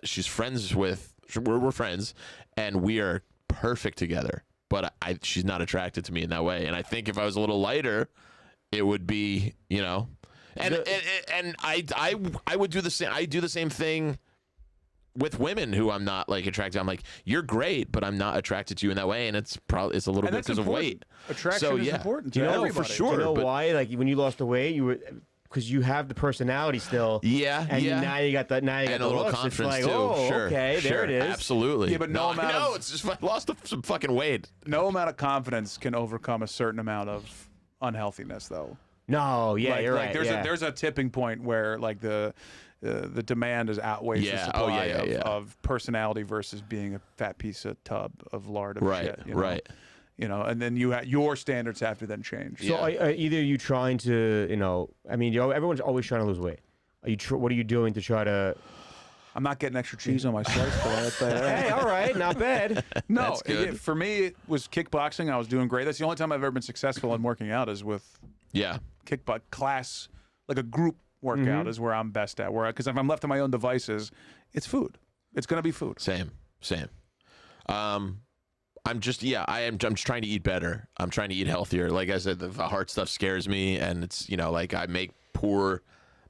she's friends with. We're friends, and we are perfect together. But she's not attracted to me in that way. And I think if I was a little lighter, it would be, and I would do the same. I do the same thing with women who I'm not attracted. I'm like, you're great, but I'm not attracted to you in that way. And it's a little bit because of weight. Attraction is important to everybody. For sure. Do you know why? When you lost the weight, you were. Because you have the personality still. Yeah. Now you got that. Now you got and the a little looks. confidence It's like, too. oh, Sure. okay, there it is. Absolutely. Yeah, but it's just I lost some fucking weight. No amount of confidence can overcome a certain amount of unhealthiness, though. No, you're right. There's a tipping point where the demand is outweighs the supply of personality versus being a fat piece of tub of lard of shit. Right. And then your standards have to then change. So are either you trying to, everyone's always trying to lose weight. What are you doing to try to? I'm not getting extra cheese on my slice. Hey, all right, not bad. No, for me, it was kickboxing. I was doing great. That's the only time I've ever been successful in working out is with kickbox class, like a group workout is where I'm best at. Because if I'm left to my own devices, it's food. It's going to be food. Same. I'm just trying to eat better. I'm trying to eat healthier. Like I said, the heart stuff scares me, and it's I make poor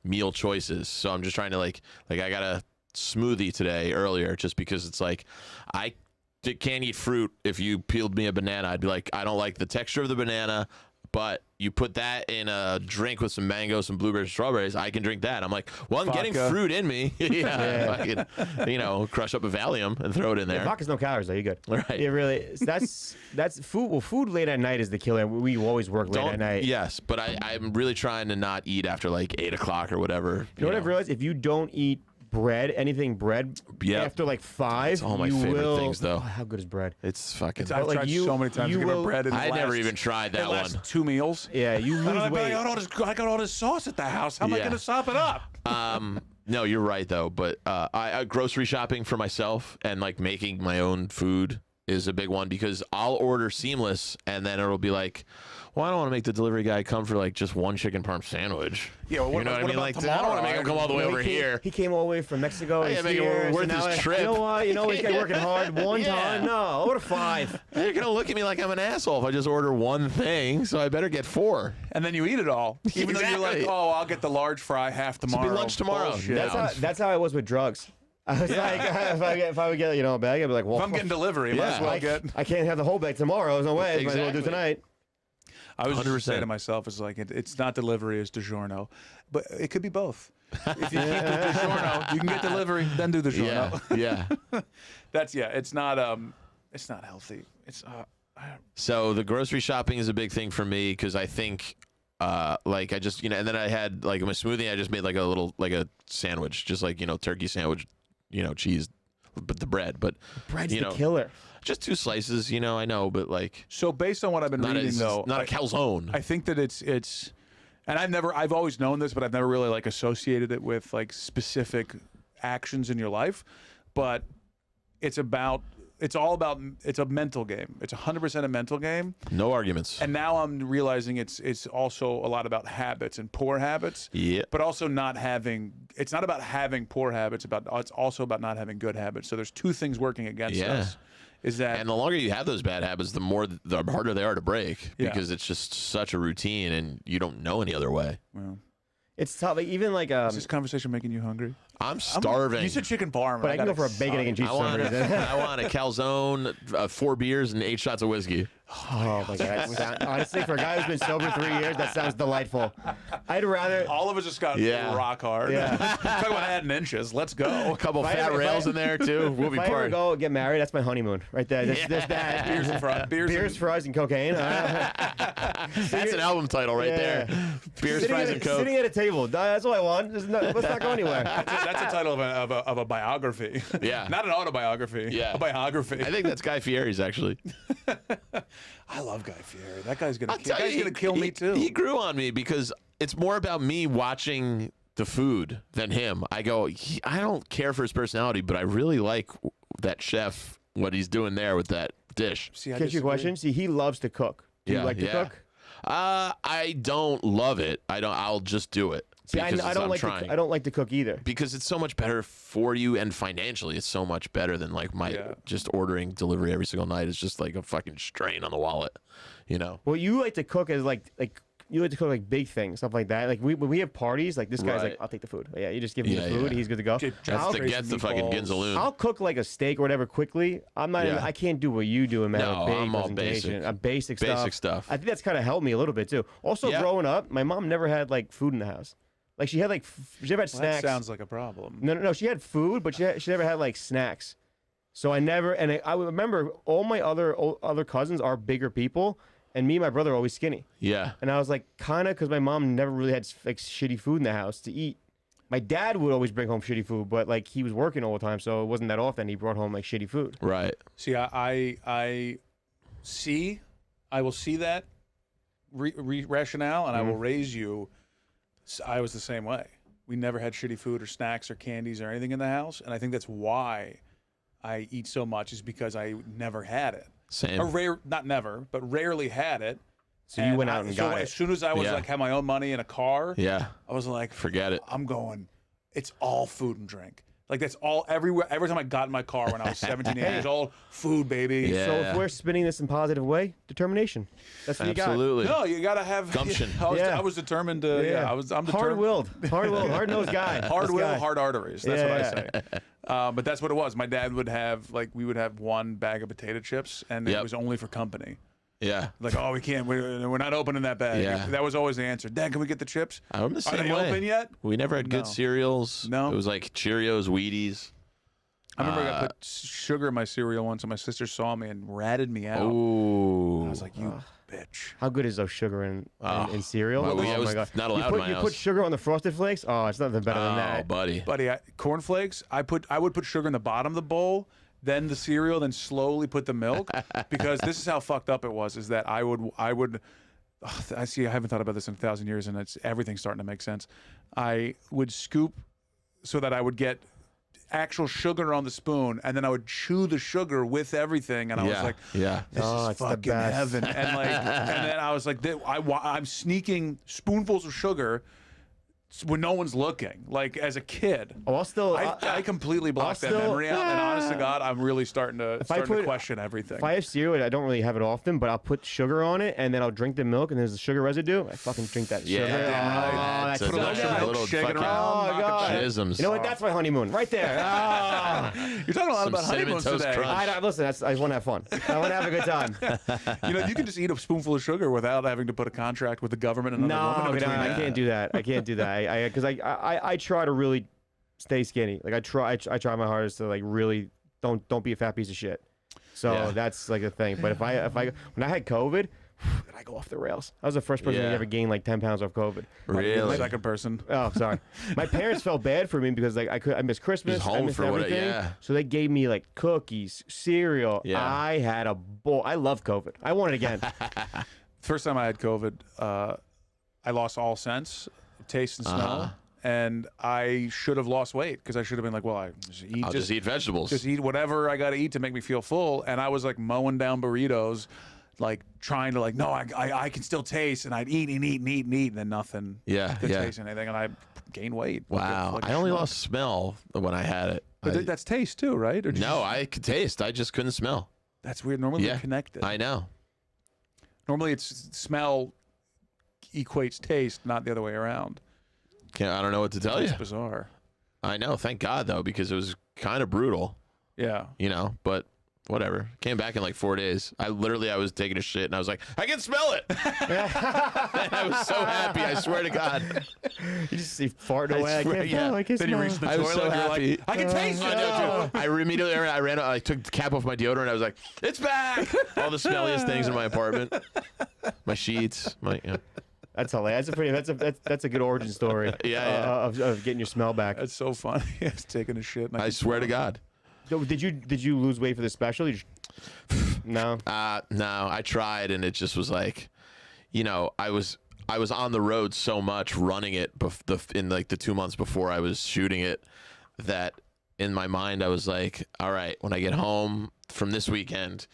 meal choices. So I'm just trying to I got a smoothie today earlier just because it's I can't eat fruit. If you peeled me a banana, I'd be like, I don't like the texture of the banana. but you put that in a drink with some mango, some blueberries, strawberries, I can drink that. I'm like, well, I'm getting Vodka. fruit in me. Yeah, I can, crush up a Valium and throw it in there. Vodka's no calories though. You're good. Right. It really. That's food. Well, food late at night is the killer. We always work late at night. Yes, but I'm really trying to not eat after like 8 o'clock or whatever. You know what I've realized? If you don't eat anything bread, Yep. after like 5, It's all my you favorite will, things, though. Oh, how good is bread? It's fucking. I've like, tried you- so many times you to give will- her bread. I never even tried that one. 2 meals. Yeah, you lose I weight. got all this sauce at the house. How am I Yeah. going to sop it up? No, you're right though. But I grocery shopping for myself and like making my own food is a big one because I'll order seamless and then it'll be like, well, I don't want to make the delivery guy come for like just one chicken parm sandwich. Yeah, well, you know what I mean? about Like, I don't want to make him come all the way over here. He came all the way from Mexico. Hey, He's make it here, worth so his now trip. You know what? He's working hard one Yeah. time. No, order 5. You're gonna look at me like I'm an asshole if I just order one thing, so I better get 4. And then you eat it all. Even though you're like, Exactly. oh, I'll get the large fry half tomorrow. lunch tomorrow. Bullshit. Yeah. That's how I was with drugs. I was like, if I would get a bag, I'd be like, well, If I'm getting delivery, might as well get. I can't have the whole bag tomorrow. There's no way. I might as well do Exactly. tonight. I was just 100%. saying to myself, it's like it's not delivery, it's DiGiorno, but it could be both. If you keep the DiGiorno, you can get delivery, then do DiGiorno. Yeah, yeah. It's not healthy. It's So the grocery shopping is a big thing for me because I think, like I just and then I had like my smoothie. I just made like a sandwich, just like turkey sandwich, cheese, but the bread, but Bread's the killer. just 2 slices. I know, but like so based on what I've been not reading though, not a calzone. I think that it's, and I've always known this, but I've never really like associated it with like specific actions in your life, but it's a mental game. It's 100% a mental game. No arguments. And now I'm realizing it's also a lot about habits and poor habits. Yeah. But also it's not about having poor habits, it's also about not having good habits. So there's 2 things working against us. Is that And the longer you have those bad habits, the harder they are to break Yeah. because it's just such a routine and you don't know any other way. It's tough. Like, even like is this conversation making you hungry? I'm starving. You said chicken parm. but I can go for a bacon, egg, and cheese I for some want, reason. I want a calzone, 4 beers, and 8 shots of whiskey. Oh my god! Honestly, for a guy who's been sober 3 years, that sounds delightful. I'd rather. All of us just got Yeah. rock hard. Yeah. Talk about adding inches. Let's go. A couple If I fat ever- rails in there too. We'll be If I ever partying. go get married, that's my honeymoon right there. There's that. Beers and fries. Beers, fries, and cocaine. That's an album title right there. Beers, fries, and coke. Sitting at a table. That's all I want. Let's not go anywhere. That's a title of a biography. Yeah. Not an autobiography. Yeah. A biography. I think that's Guy Fieri's actually. I love Guy Fieri. That guy's gonna I'll tell you, gonna kill me too. He grew on me because it's more about me watching the food than him. I go, I don't care for his personality, but I really like that chef, what he's doing there with that dish. See, I Catch your disagree. question. See, he loves to cook. Do you like to cook? I don't love it. I'll just do it. See, I because don't I'm like trying. I don't like to cook either. Because it's so much better for you and financially it's so much better than like just ordering delivery every single night. It's just like a fucking strain on the wallet, Well, you like to cook as like you like to cook like big things, stuff like that. Like when we have parties, like this guy's Right. like, I'll take the food. Yeah, you just give him the Yeah, food, yeah. he's good to go. That's the fucking ginzaloon. I'll cook like a steak or whatever quickly. I'm not. Yeah. I can't do what you do in No, big I'm all presentation. basic. Basic stuff. Basic stuff. I think that's kind of helped me a little bit too. Also, Yeah. growing up, my mom never had like food in the house. Like she had like she never had Well, that snacks. sounds like a problem. No. She had food, but she never had like snacks. So I never. And I remember all my other cousins are bigger people, and me and my brother are always skinny. Yeah. And I was like, kind of, because my mom never really had like shitty food in the house to eat. My dad would always bring home shitty food, but like he was working all the time, so it wasn't that often he brought home like shitty food. Right. See, I will see that rationale, and I will raise you. I was the same way. We never had shitty food or snacks or candies or anything in the house, and I think that's why I eat so much is because I never had it. Same. Or not never, but rarely had it. So you went out and got as it. soon as I was Yeah. like had my own money in a car, Yeah. I was like, Forget it. I'm going. It's all food and drink. Like that's all everywhere. Every time I got in my car when I was 17 years old, food, baby. Yeah. So if we're spinning this in positive way, determination. That's what Absolutely. No, you gotta have Gumption. I was determined to. you got. I'm determined. Hard-willed, hard-nosed guy. Hard This will, guy. hard arteries. That's what I Yeah. say. But that's what it was. My dad would have we would have one bag of potato chips, and it Yep. was only for company. Yeah. Like, oh, we can't. We're not opening that bag. Yeah. That was always the answer. Dad, can we get the chips? I'm the Are same they way. open yet? We never had good No. cereals. No. It was like Cheerios, Wheaties. I remember I put sugar in my cereal once, and my sister saw me and ratted me out. Ooh. I was like, you bitch. How good is those sugar in cereal? Well, I oh was my god! not allowed you in put, my you house. put sugar on the Frosted Flakes. Oh, it's nothing better than Oh, that. buddy. Buddy, cornflakes, I would put sugar in the bottom of the bowl, then the cereal, then slowly put the milk, because this is how fucked up it was, is that I would I haven't thought about this in 1,000 years, and everything's starting to make sense. I would scoop so that I would get actual sugar on the spoon, and then I would chew the sugar with everything, and I was like, yeah. this Oh, is it's the fucking best. heaven. And like, and then I was like, I'm sneaking spoonfuls of sugar when no one's looking. Like as a kid, Oh, I'll still. I completely blocked that still- memory out, and honest to God, I'm really starting to put- question everything. If I have cereal, I don't really have it often, but I'll put sugar on it, and then I'll drink the milk, and there's the sugar residue. I fucking drink that Yeah. sugar. That's that's a so nice good. little Shake it fucking around, knock it God. back. Jisms. You know what? That's my honeymoon right there. Ah. You're talking a lot Some about Cinnamon honeymoons Toast today. Crunch. Listen, I just want to have fun. I want to have a good time. You know, you can just eat a spoonful of sugar without having to put a contract with the government and another woman No, in between. I can't do that. I can't do that. Because I try to really stay skinny. Like I try my hardest to like really don't be a fat piece of shit. So Yeah. that's like the thing. But if I when I had COVID, then I go off the rails. I was the first person Yeah. to ever gain like 10 pounds off COVID. Really? Second person. Oh, sorry. My parents felt bad for me because like I missed Christmas. Just I home missed for what it- everything. yeah. So they gave me like cookies, cereal. Yeah. I had a bowl. I love COVID. I want it again. First time I had COVID, I lost all sense of taste and smell, and I should have lost weight because I should have been like, well, I just eat vegetables. just eat whatever I got to eat to make me feel full, and I was like mowing down burritos, like trying to like, no, I can still taste, and I'd eat and eat and eat and eat, and then nothing. Yeah, could yeah. taste anything, and I gained weight. Wow. Like a I only schmuck. lost smell when I had it. But that's taste too, right? Or No, I could taste. I just couldn't smell. that's weird. Normally Yeah. they're connected. I know. Normally it's smell equates taste, not the other way around. I don't know what to tell you. It's bizarre. I know. Thank God, though, because it was kind of brutal, Yeah. but whatever. Came back in like 4 days. I was taking a shit and I was like, I can smell it. I was so happy. I swear to God. You just see farting away. I swear, can't yeah. smell, I can't Then you smell. reach the I was toilet so and you're happy. like, I can taste I it. know, too. I immediately I took the cap off my deodorant. I was like, it's back. All the smelliest things in my apartment. My sheets. That's hilarious. That's a good origin story. Yeah. Of getting your smell back. That's so funny. It's taking a shit. And I swear to God. So did you lose weight for the special? No. No, I tried and it just was like, I was on the road so much running it in like the 2 months before I was shooting it that in my mind I was like, all right, when I get home from this weekend,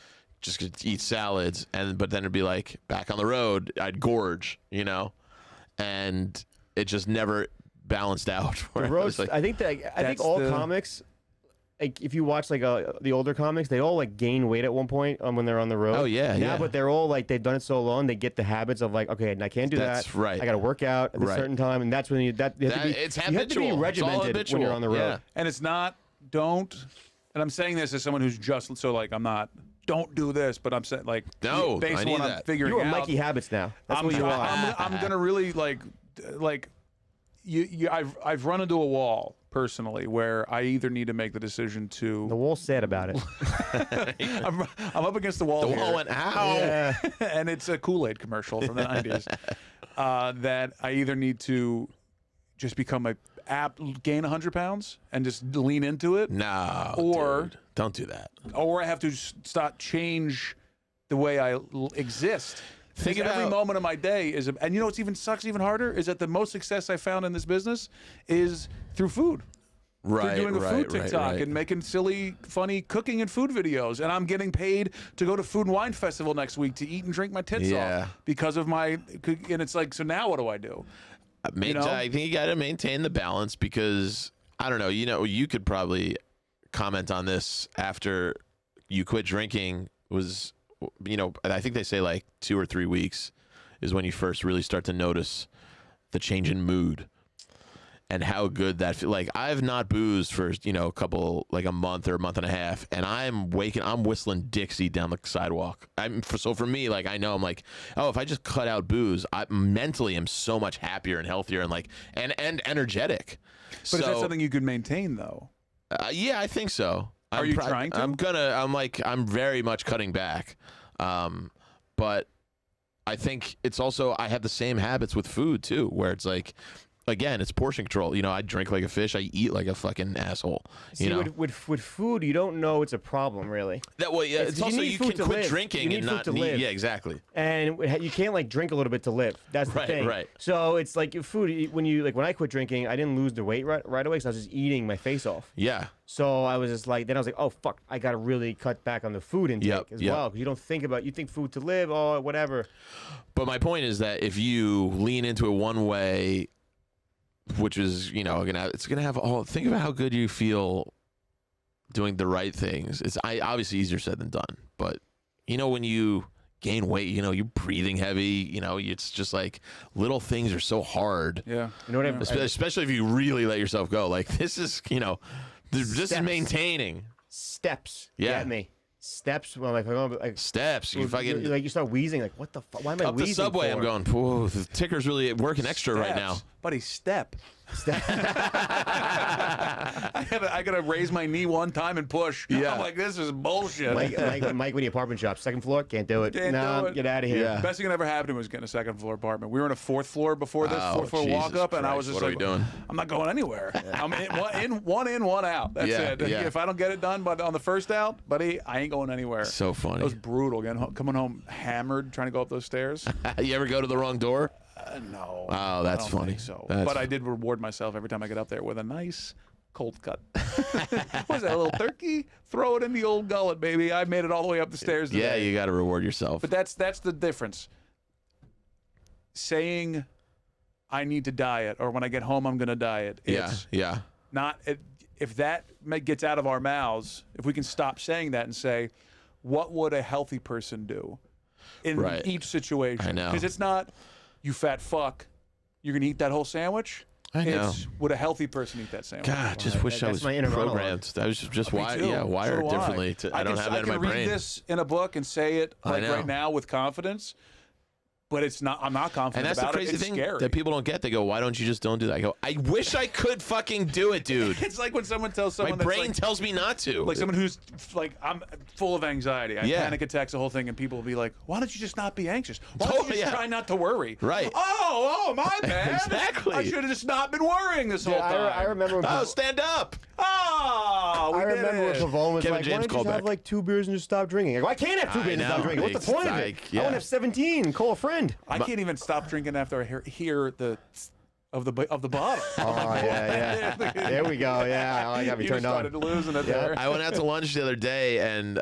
just gonna eat salads, but then it'd be like back on the road, I'd gorge, and it just never balanced out. The where I roast, was like, I think all comics, like if you watch like the older comics, they all like gain weight at one point when they're on the road. Oh, yeah, now, yeah. but they're all like they've done it so long, they get the habits of like, okay, I can't do That's that. right. I got to work out at a Right. certain time, and that's when you have to be, it's you have to be habitual. It's all regimented when you're on the road. habitual. And it's not, and I'm saying this as someone who's just, so like, I'm not, don't do this, but I'm saying like, No, based I on need what I'm that. figuring You are out. Mikey Habits now. That's what you are. I'm gonna really like I've run into a wall personally where I either need to make the decision to The wall's sad about it. I'm up against the wall The here. wall went, ow. And it's a Kool-Aid commercial from the 90s that I either need to just become gain 100 pounds and just lean into it, No, Or- dude, don't do that. or I have to change the way I exist. Think Because every about- moment of my day is, and you know what's even sucks even harder is that the most success I found in this business is through food. Right, Through doing a food right, TikTok right. and making silly, funny cooking and food videos, and I'm getting paid to go to Food and Wine Festival next week to eat and drink my tits Yeah. off because of my. And it's like, so now what do I do? know? I think you got to maintain the balance because I don't know. You could probably comment on this after you quit drinking. I think they say like 2 or 3 weeks is when you first really start to notice the change in mood. and how good that feel. Like I've not boozed for a month or a month and a half, and I'm whistling Dixie down the sidewalk. So for me, like I know I'm like, oh, if I just cut out booze, I mentally am so much happier and healthier and like and energetic. But is that something you could maintain though? Yeah, I think so. Are you trying to? I'm very much cutting back, but I think it's also I have the same habits with food too, where it's like. Again, it's portion control. I drink like a fish. I eat like a fucking asshole. See, with food, you don't know it's a problem, really. It's also you can quit drinking and not need. Yeah, exactly. And you can't like drink a little bit to live. That's the thing. Right. So it's like food. When I quit drinking, I didn't lose the weight right away because I was just eating my face off. Yeah. So I was just like, then I was like, oh fuck, I got to really cut back on the food intake as well, because you think food to live, or whatever. But my point is that if you lean into it one way, which is, it's gonna have all. Think about how good you feel doing the right things. It's obviously easier said than done, but when you gain weight, you're breathing heavy. It's just like little things are so hard. Yeah, especially if you really let yourself go. Like this is, this is maintaining steps. Yeah, get me. Steps. Well, like steps. You fucking you start wheezing. Like what the fuck? Why am I wheezing? Up the subway, for? I'm going. Whoa, the ticker's really working extra right now, buddy. Step. I gotta raise my knee one time and push. Yeah. I'm like, this is bullshit. Mike, with the apartment shop, second floor, can't do it. Can't do it. Get out of here. Yeah. Best thing that ever happened to me was getting a second floor apartment. We were in a fourth floor before this, fourth floor walk up, and I was just like, I'm not going anywhere. I'm one in, one out. That's it. Yeah. If I don't get it done, but on the first out, buddy, I ain't going anywhere. So funny. It was brutal. Coming home hammered, trying to go up those stairs. You ever go to the wrong door? No. Oh, that's I don't funny. think so. But I did reward myself every time I get up there with a nice cold cut. What was that, a little turkey? Throw it in the old gullet, baby. I made it all the way up the stairs today. Yeah, you got to reward yourself. But that's the difference. Saying I need to diet, or when I get home I'm going to diet. It's not. If that gets out of our mouths, if we can stop saying that and say, what would a healthy person do in each situation? I know. Because it's not, you fat fuck, you're going to eat that whole sandwich. I know. It's, would a healthy person eat that sandwich? God, just wish I was programmed. I was just wired differently. I don't have that in my brain. I can read this in a book and say it right now with confidence. But it's not. I'm not confident about it. And that's the crazy thing scary. that people don't get. They go, "Why don't you just don't do that?" I go, "I wish I could fucking do it, dude." It's like when someone tells someone my brain tells me not to. Like someone who's like, I'm full of anxiety. I have panic attacks, the whole thing, and people will be like, "Why don't you just not be anxious? Why don't you just try not to worry?" Right. Oh, my bad. Exactly. I should have just not been worrying this whole time. I remember. When stand up. Oh, I remember when Pavone was Kevin like, James "Why don't you just have like 2 beers and just stop drinking?" I go, "I can't have 2 beers and stop drinking. What's the point of it? I want to have 17. Call a friend." I can't even stop drinking after I hear the of the bottle. Oh yeah. There we go. Yeah, I got me turned on. You started losing it there. I went out to lunch the other day, and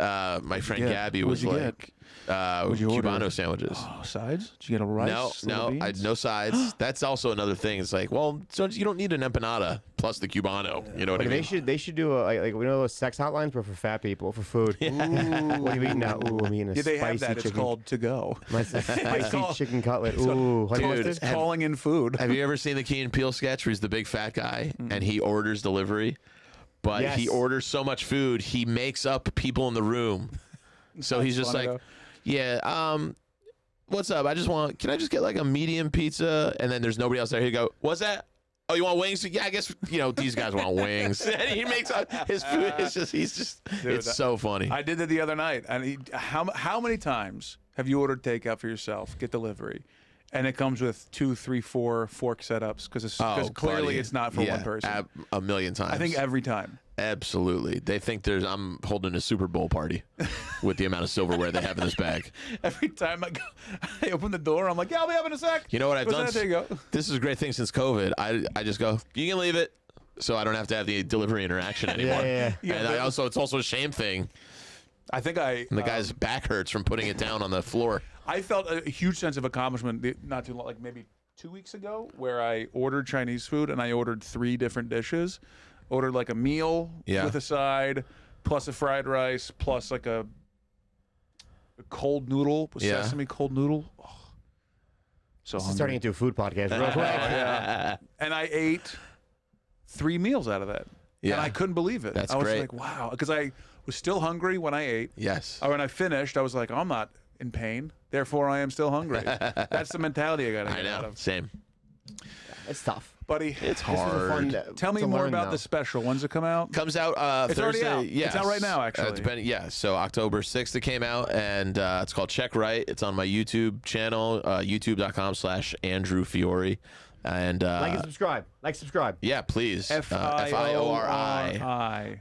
my friend Gabby was like, Cubano sandwiches. Oh, sides? Did you get a rice? No sides. That's also another thing. It's like, well, so you don't need an empanada plus the Cubano. You know what I mean? They should do like we know those sex hotlines, but for fat people, for food. Ooh, what are you eating now? Ooh, I'm eating a spicy they have that. chicken. It's called to go. My spicy chicken cutlet. Ooh, Dude, calling in food. Have you ever seen the Key and Peele sketch where he's the big fat guy and he orders delivery, but he orders so much food he makes up people in the room. So he's just like, what's up? Can I just get like a medium pizza? And then there's nobody else there. He'd go, what's that? Oh, you want wings? Yeah, I guess, these guys want wings. And he makes up his food. It's so funny. I did it the other night. And how many times have you ordered takeout for yourself, get delivery, and it comes with 2, 3, 4 fork setups because clearly it's not for one person? A million times. I think every time. Absolutely. They think I'm holding a Super Bowl party with the amount of silverware they have in this bag. Every time I open the door, I'm like, I'll be up in a sec. You know what I've done? There you go. This is a great thing since COVID. I just go, you can leave it, so I don't have to have the delivery interaction anymore. And it's also a shame thing. I think and the guy's back hurts from putting it down on the floor. I felt a huge sense of accomplishment not too long, like maybe 2 weeks ago, where I ordered Chinese food and I ordered 3 different dishes. Ordered like a meal with a side, plus a fried rice, plus like a cold noodle, sesame cold noodle. Oh, so starting into a food podcast real quick. And I ate 3 meals out of that. Yeah. And I couldn't believe it. That's I was great. like, wow, because I was still hungry when I ate. Yes. Or when I finished, I was like, I'm not in pain, therefore I am still hungry. That's the mentality I got to I get out know. of. Same. It's tough. Buddy, It's This is a hard. fun, tell me to more learn, about though. the special. When's it come out? Comes out It's already Thursday. out. Yes. It's out right now, actually. Yeah, so October 6th it came out, and it's called Check Right. It's on my YouTube channel, youtube.com/Andrew Fiore. And Like and subscribe. Subscribe. yeah, please. Fiori. Fiori.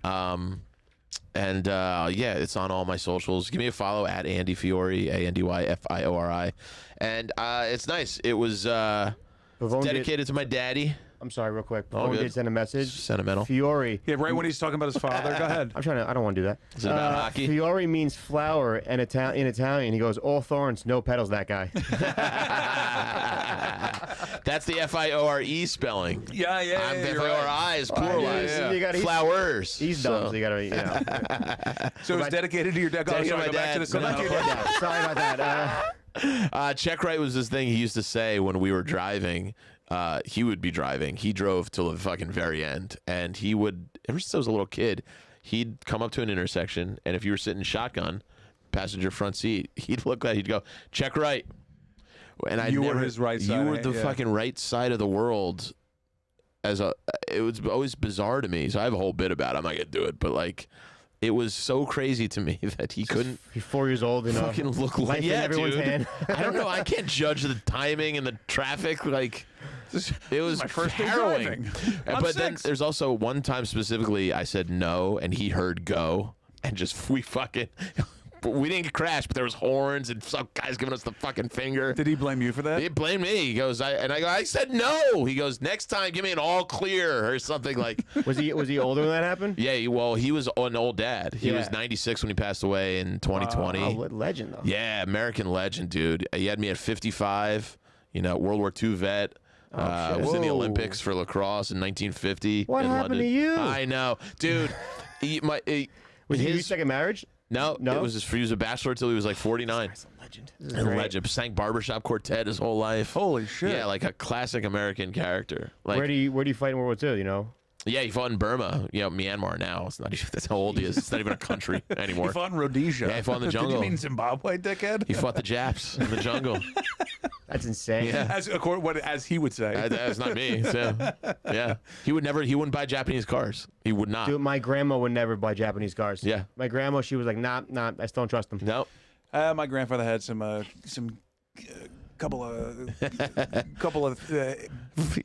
And yeah, it's on all my socials. Give me a follow at Andy Fiore, ANDYFIORI. And it's nice. It was dedicated to my daddy. I'm sorry, real quick. All Pavone good. did send a message. Sentimental. Fiore. Yeah, right when he's talking about his father. Go ahead. I don't want to do that. Is it about hockey? Fiore means flower in Italian. He goes, all thorns, no petals, that guy. That's the FIORE spelling. Yeah, I'm you're FIORI right. is pluralized. yeah. You gotta- Flowers. He's dumb, so you got to, So it's dedicated to your dad. Dedicated to my Go back to dad. the Go back to cinema. your Sorry about that. Check Right was this thing he used to say when we were driving. He would be driving. He drove till the fucking very end. And he would, ever since I was a little kid, he'd come up to an intersection. And if you were sitting shotgun, passenger front seat, he'd look at it, he'd go, check right. And I You were never, his right You side, were the yeah. fucking right side of the world. It was always bizarre to me. So I have a whole bit about it. I'm not going to do it. But like, it was so crazy to me that he couldn't He's 4 years old, you know. fucking look like, Life in everyone's dude. hand. I don't know. I can't judge the timing and the traffic. Like, it was my first day harrowing. driving. I'm But then 6. there's also one time specifically I said no, and he heard go, and just we fucking. We didn't crash, but there was horns and some guys giving us the fucking finger. Did he blame you for that? He blamed me. He goes, I said no. He goes, next time, give me an all clear or something like. Was he older when that happened? Yeah, he was an old dad. He was Yeah. 96 when he passed away in 2020. Oh, legend, though. Yeah, American legend, dude. He had me at 55. World War II vet. I was in the Whoa. Olympics for lacrosse in 1950. What in happened London. to you? I know, dude. Was he his second marriage? No, No? it was he was a bachelor till he was like 49. That's a legend. This is And great. legend. Sang barbershop quartet his whole life. Holy shit. Yeah, like a classic American character. Like, Where do you fight in World War II? You know. yeah, he fought in Burma. Myanmar now. It's not even, that's how old he is. It's not even a country He anymore. fought in Rhodesia. Yeah, he fought in the Did jungle. you mean Zimbabwe, dickhead? He fought the Japs in the jungle. That's insane. Yeah. As he would say. That's not me. So, yeah, he wouldn't buy Japanese cars. He would not. Dude, my grandma would never buy Japanese cars. Yeah. My grandma, she was like, nah, I still don't trust them. No. My grandfather had some couple of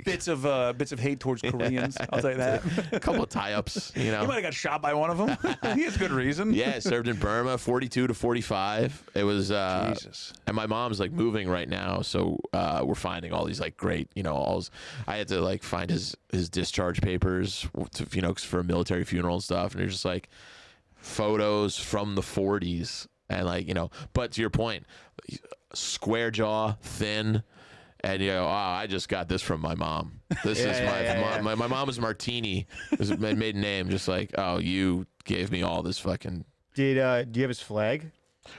bits of hate towards Koreans. I'll tell you that. A couple of tie-ups, He might have got shot by one of them. He has good reason. Yeah, served in Burma, 42 to 45. It was Jesus. And my mom's like moving right now, so we're finding all these like great, I had to like find his discharge papers to, for a military funeral and stuff, and there's just like photos from the 40s and like, but to your point, square jaw, thin, and I just got this from my mom. This is my mom was Martini. This is my maiden name. Just like, oh, you gave me all this fucking. Do you have his flag?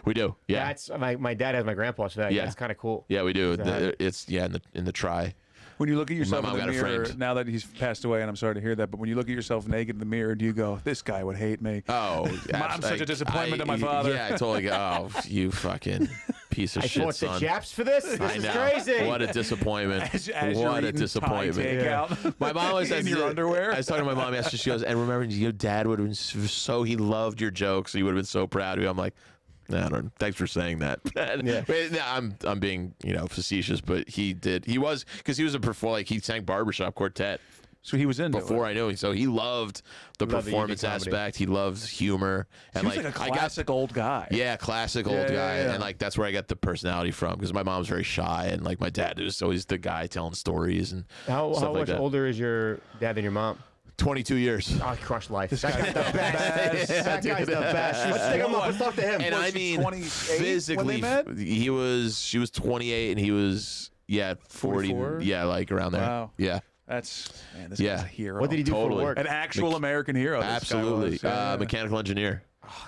We do, yeah. That's my dad has my grandpa's flag. Yeah. That's kind of cool. Yeah, we do. that- It's in the try. When you look at yourself My in mom the got it mirror, framed. now that he's passed away, and I'm sorry to hear that, but when you look at yourself naked in the mirror, do you go, this guy would hate me? Oh, I'm such a disappointment to my father. Yeah, I totally go. Oh, you fucking piece of I shit, fought the son. Japs for this. This I is know. crazy. What a disappointment. As you're What a eating Thai disappointment. takeout My mom always in says your underwear. I was talking to my mom yesterday. She goes, and remember, your dad would have been so he loved your jokes. He would have been so proud of you. I'm like, no, I don't. Thanks for saying that. Yeah. Wait, no, I'm being facetious, but he did. He was because he was a performer. Like he sang barbershop quartet So he was into before it. I knew him. So he loved the Loved the performance easy comedy. aspect. He loves humor. And He was like a classic old guy. Yeah, classic old guy, yeah. and like that's where I got the personality from because my mom's very shy, and like my dad was always the guy telling stories and How stuff like much that. older is your dad than your mom? 22 years. Oh, he crushed life. That guy's guy's the best. That guy's the best. Let's take him up. Let's talk to him. And Was I she mean, 28 when they physically, met? she was 28, and he was 40, 44? yeah, like around there. Wow. Yeah, This guy's Yeah. a hero. What did he do Totally. for work? An actual American hero. This guy absolutely. was. Yeah. Mechanical engineer.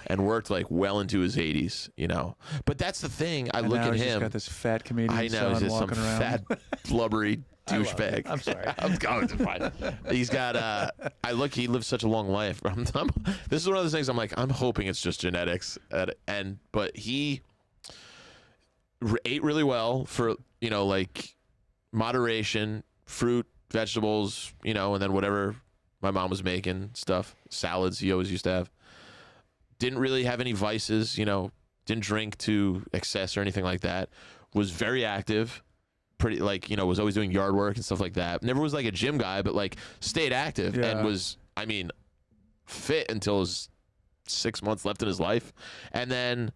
and worked like well into his 80s, you know. But that's the thing. I look at he's him. just got this fat comedian. I know he's just some walking around. fat, blubbery douchebag. I'm sorry. I'm going to fine. He's got. He lives such a long life. This is one of those things. I'm like, I'm hoping it's just genetics, but he ate really well for, you know, like moderation, fruit, vegetables, you know, and then whatever my mom was making, stuff, salads he always used to have. Didn't really have any vices, you know, didn't drink to excess or anything like that. Was very active, pretty, like, you know, was always doing yard work and stuff like that. Never was like a gym guy, but like stayed active and was, I mean, fit until his 6 months left in his life. And then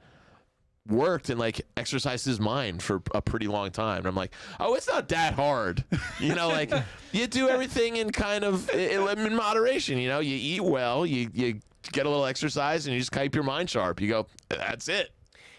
worked and like exercised his mind for a pretty long time. And I'm like, oh, it's not that hard. You know, like you do everything in kind of in moderation. You know, you eat well, you get a little exercise, and you just keep your mind sharp. You go, that's it.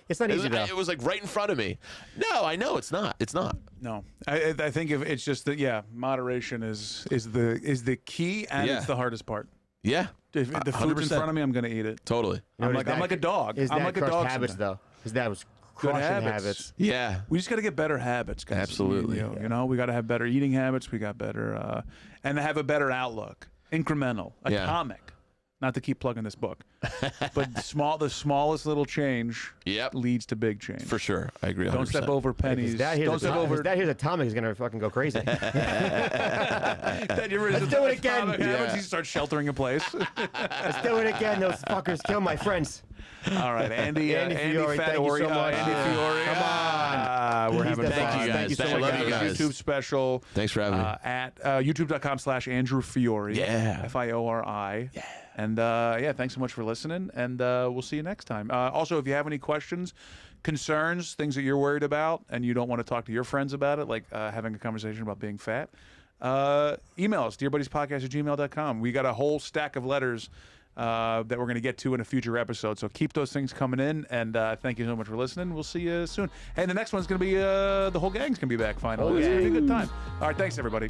It's not easy though. It was like right in front of me. No, I know it's not. It's not. No, I think if it's just that, moderation is the key, and it's the hardest part. Yeah. If the food's in front of me, I'm gonna eat it. Totally. I'm like a dog. His I'm dad like a crushed dog. habits though. His dad was Good crushing habits. Yeah. We just got to get better habits, guys. Absolutely. You know, we got to have better eating habits. We got better, and have a better outlook. Incremental, atomic. Not to keep plugging this book, but the smallest little change leads to big change. For sure. I agree 100%. Don't step over pennies. Don't step over. His dad hears atomic, he's gonna fucking go crazy. Then Let's do it again. You start sheltering in place. Let's do it again. Those fuckers kill my friends. All right, Andy Fiore, thank you so much. Andy Fiore. Come on. We're He's having the fun. best. Thank you, guys. Thank you so I much. love you guys. YouTube special. Thanks for having me. At youtube.com/Andrew Fiore. Yeah. Fiori. Yeah. And thanks so much for listening. And we'll see you next time. Also, if you have any questions, concerns, things that you're worried about, and you don't want to talk to your friends about it, like having a conversation about being fat, email us, dearbuddiespodcast@gmail.com. We got a whole stack of letters that we're going to get to in a future episode. So keep those things coming in, and thank you so much for listening. We'll see you soon. And the next one's going to be, the whole gang's going to be back finally. It's going to be a good time. All right, thanks, everybody.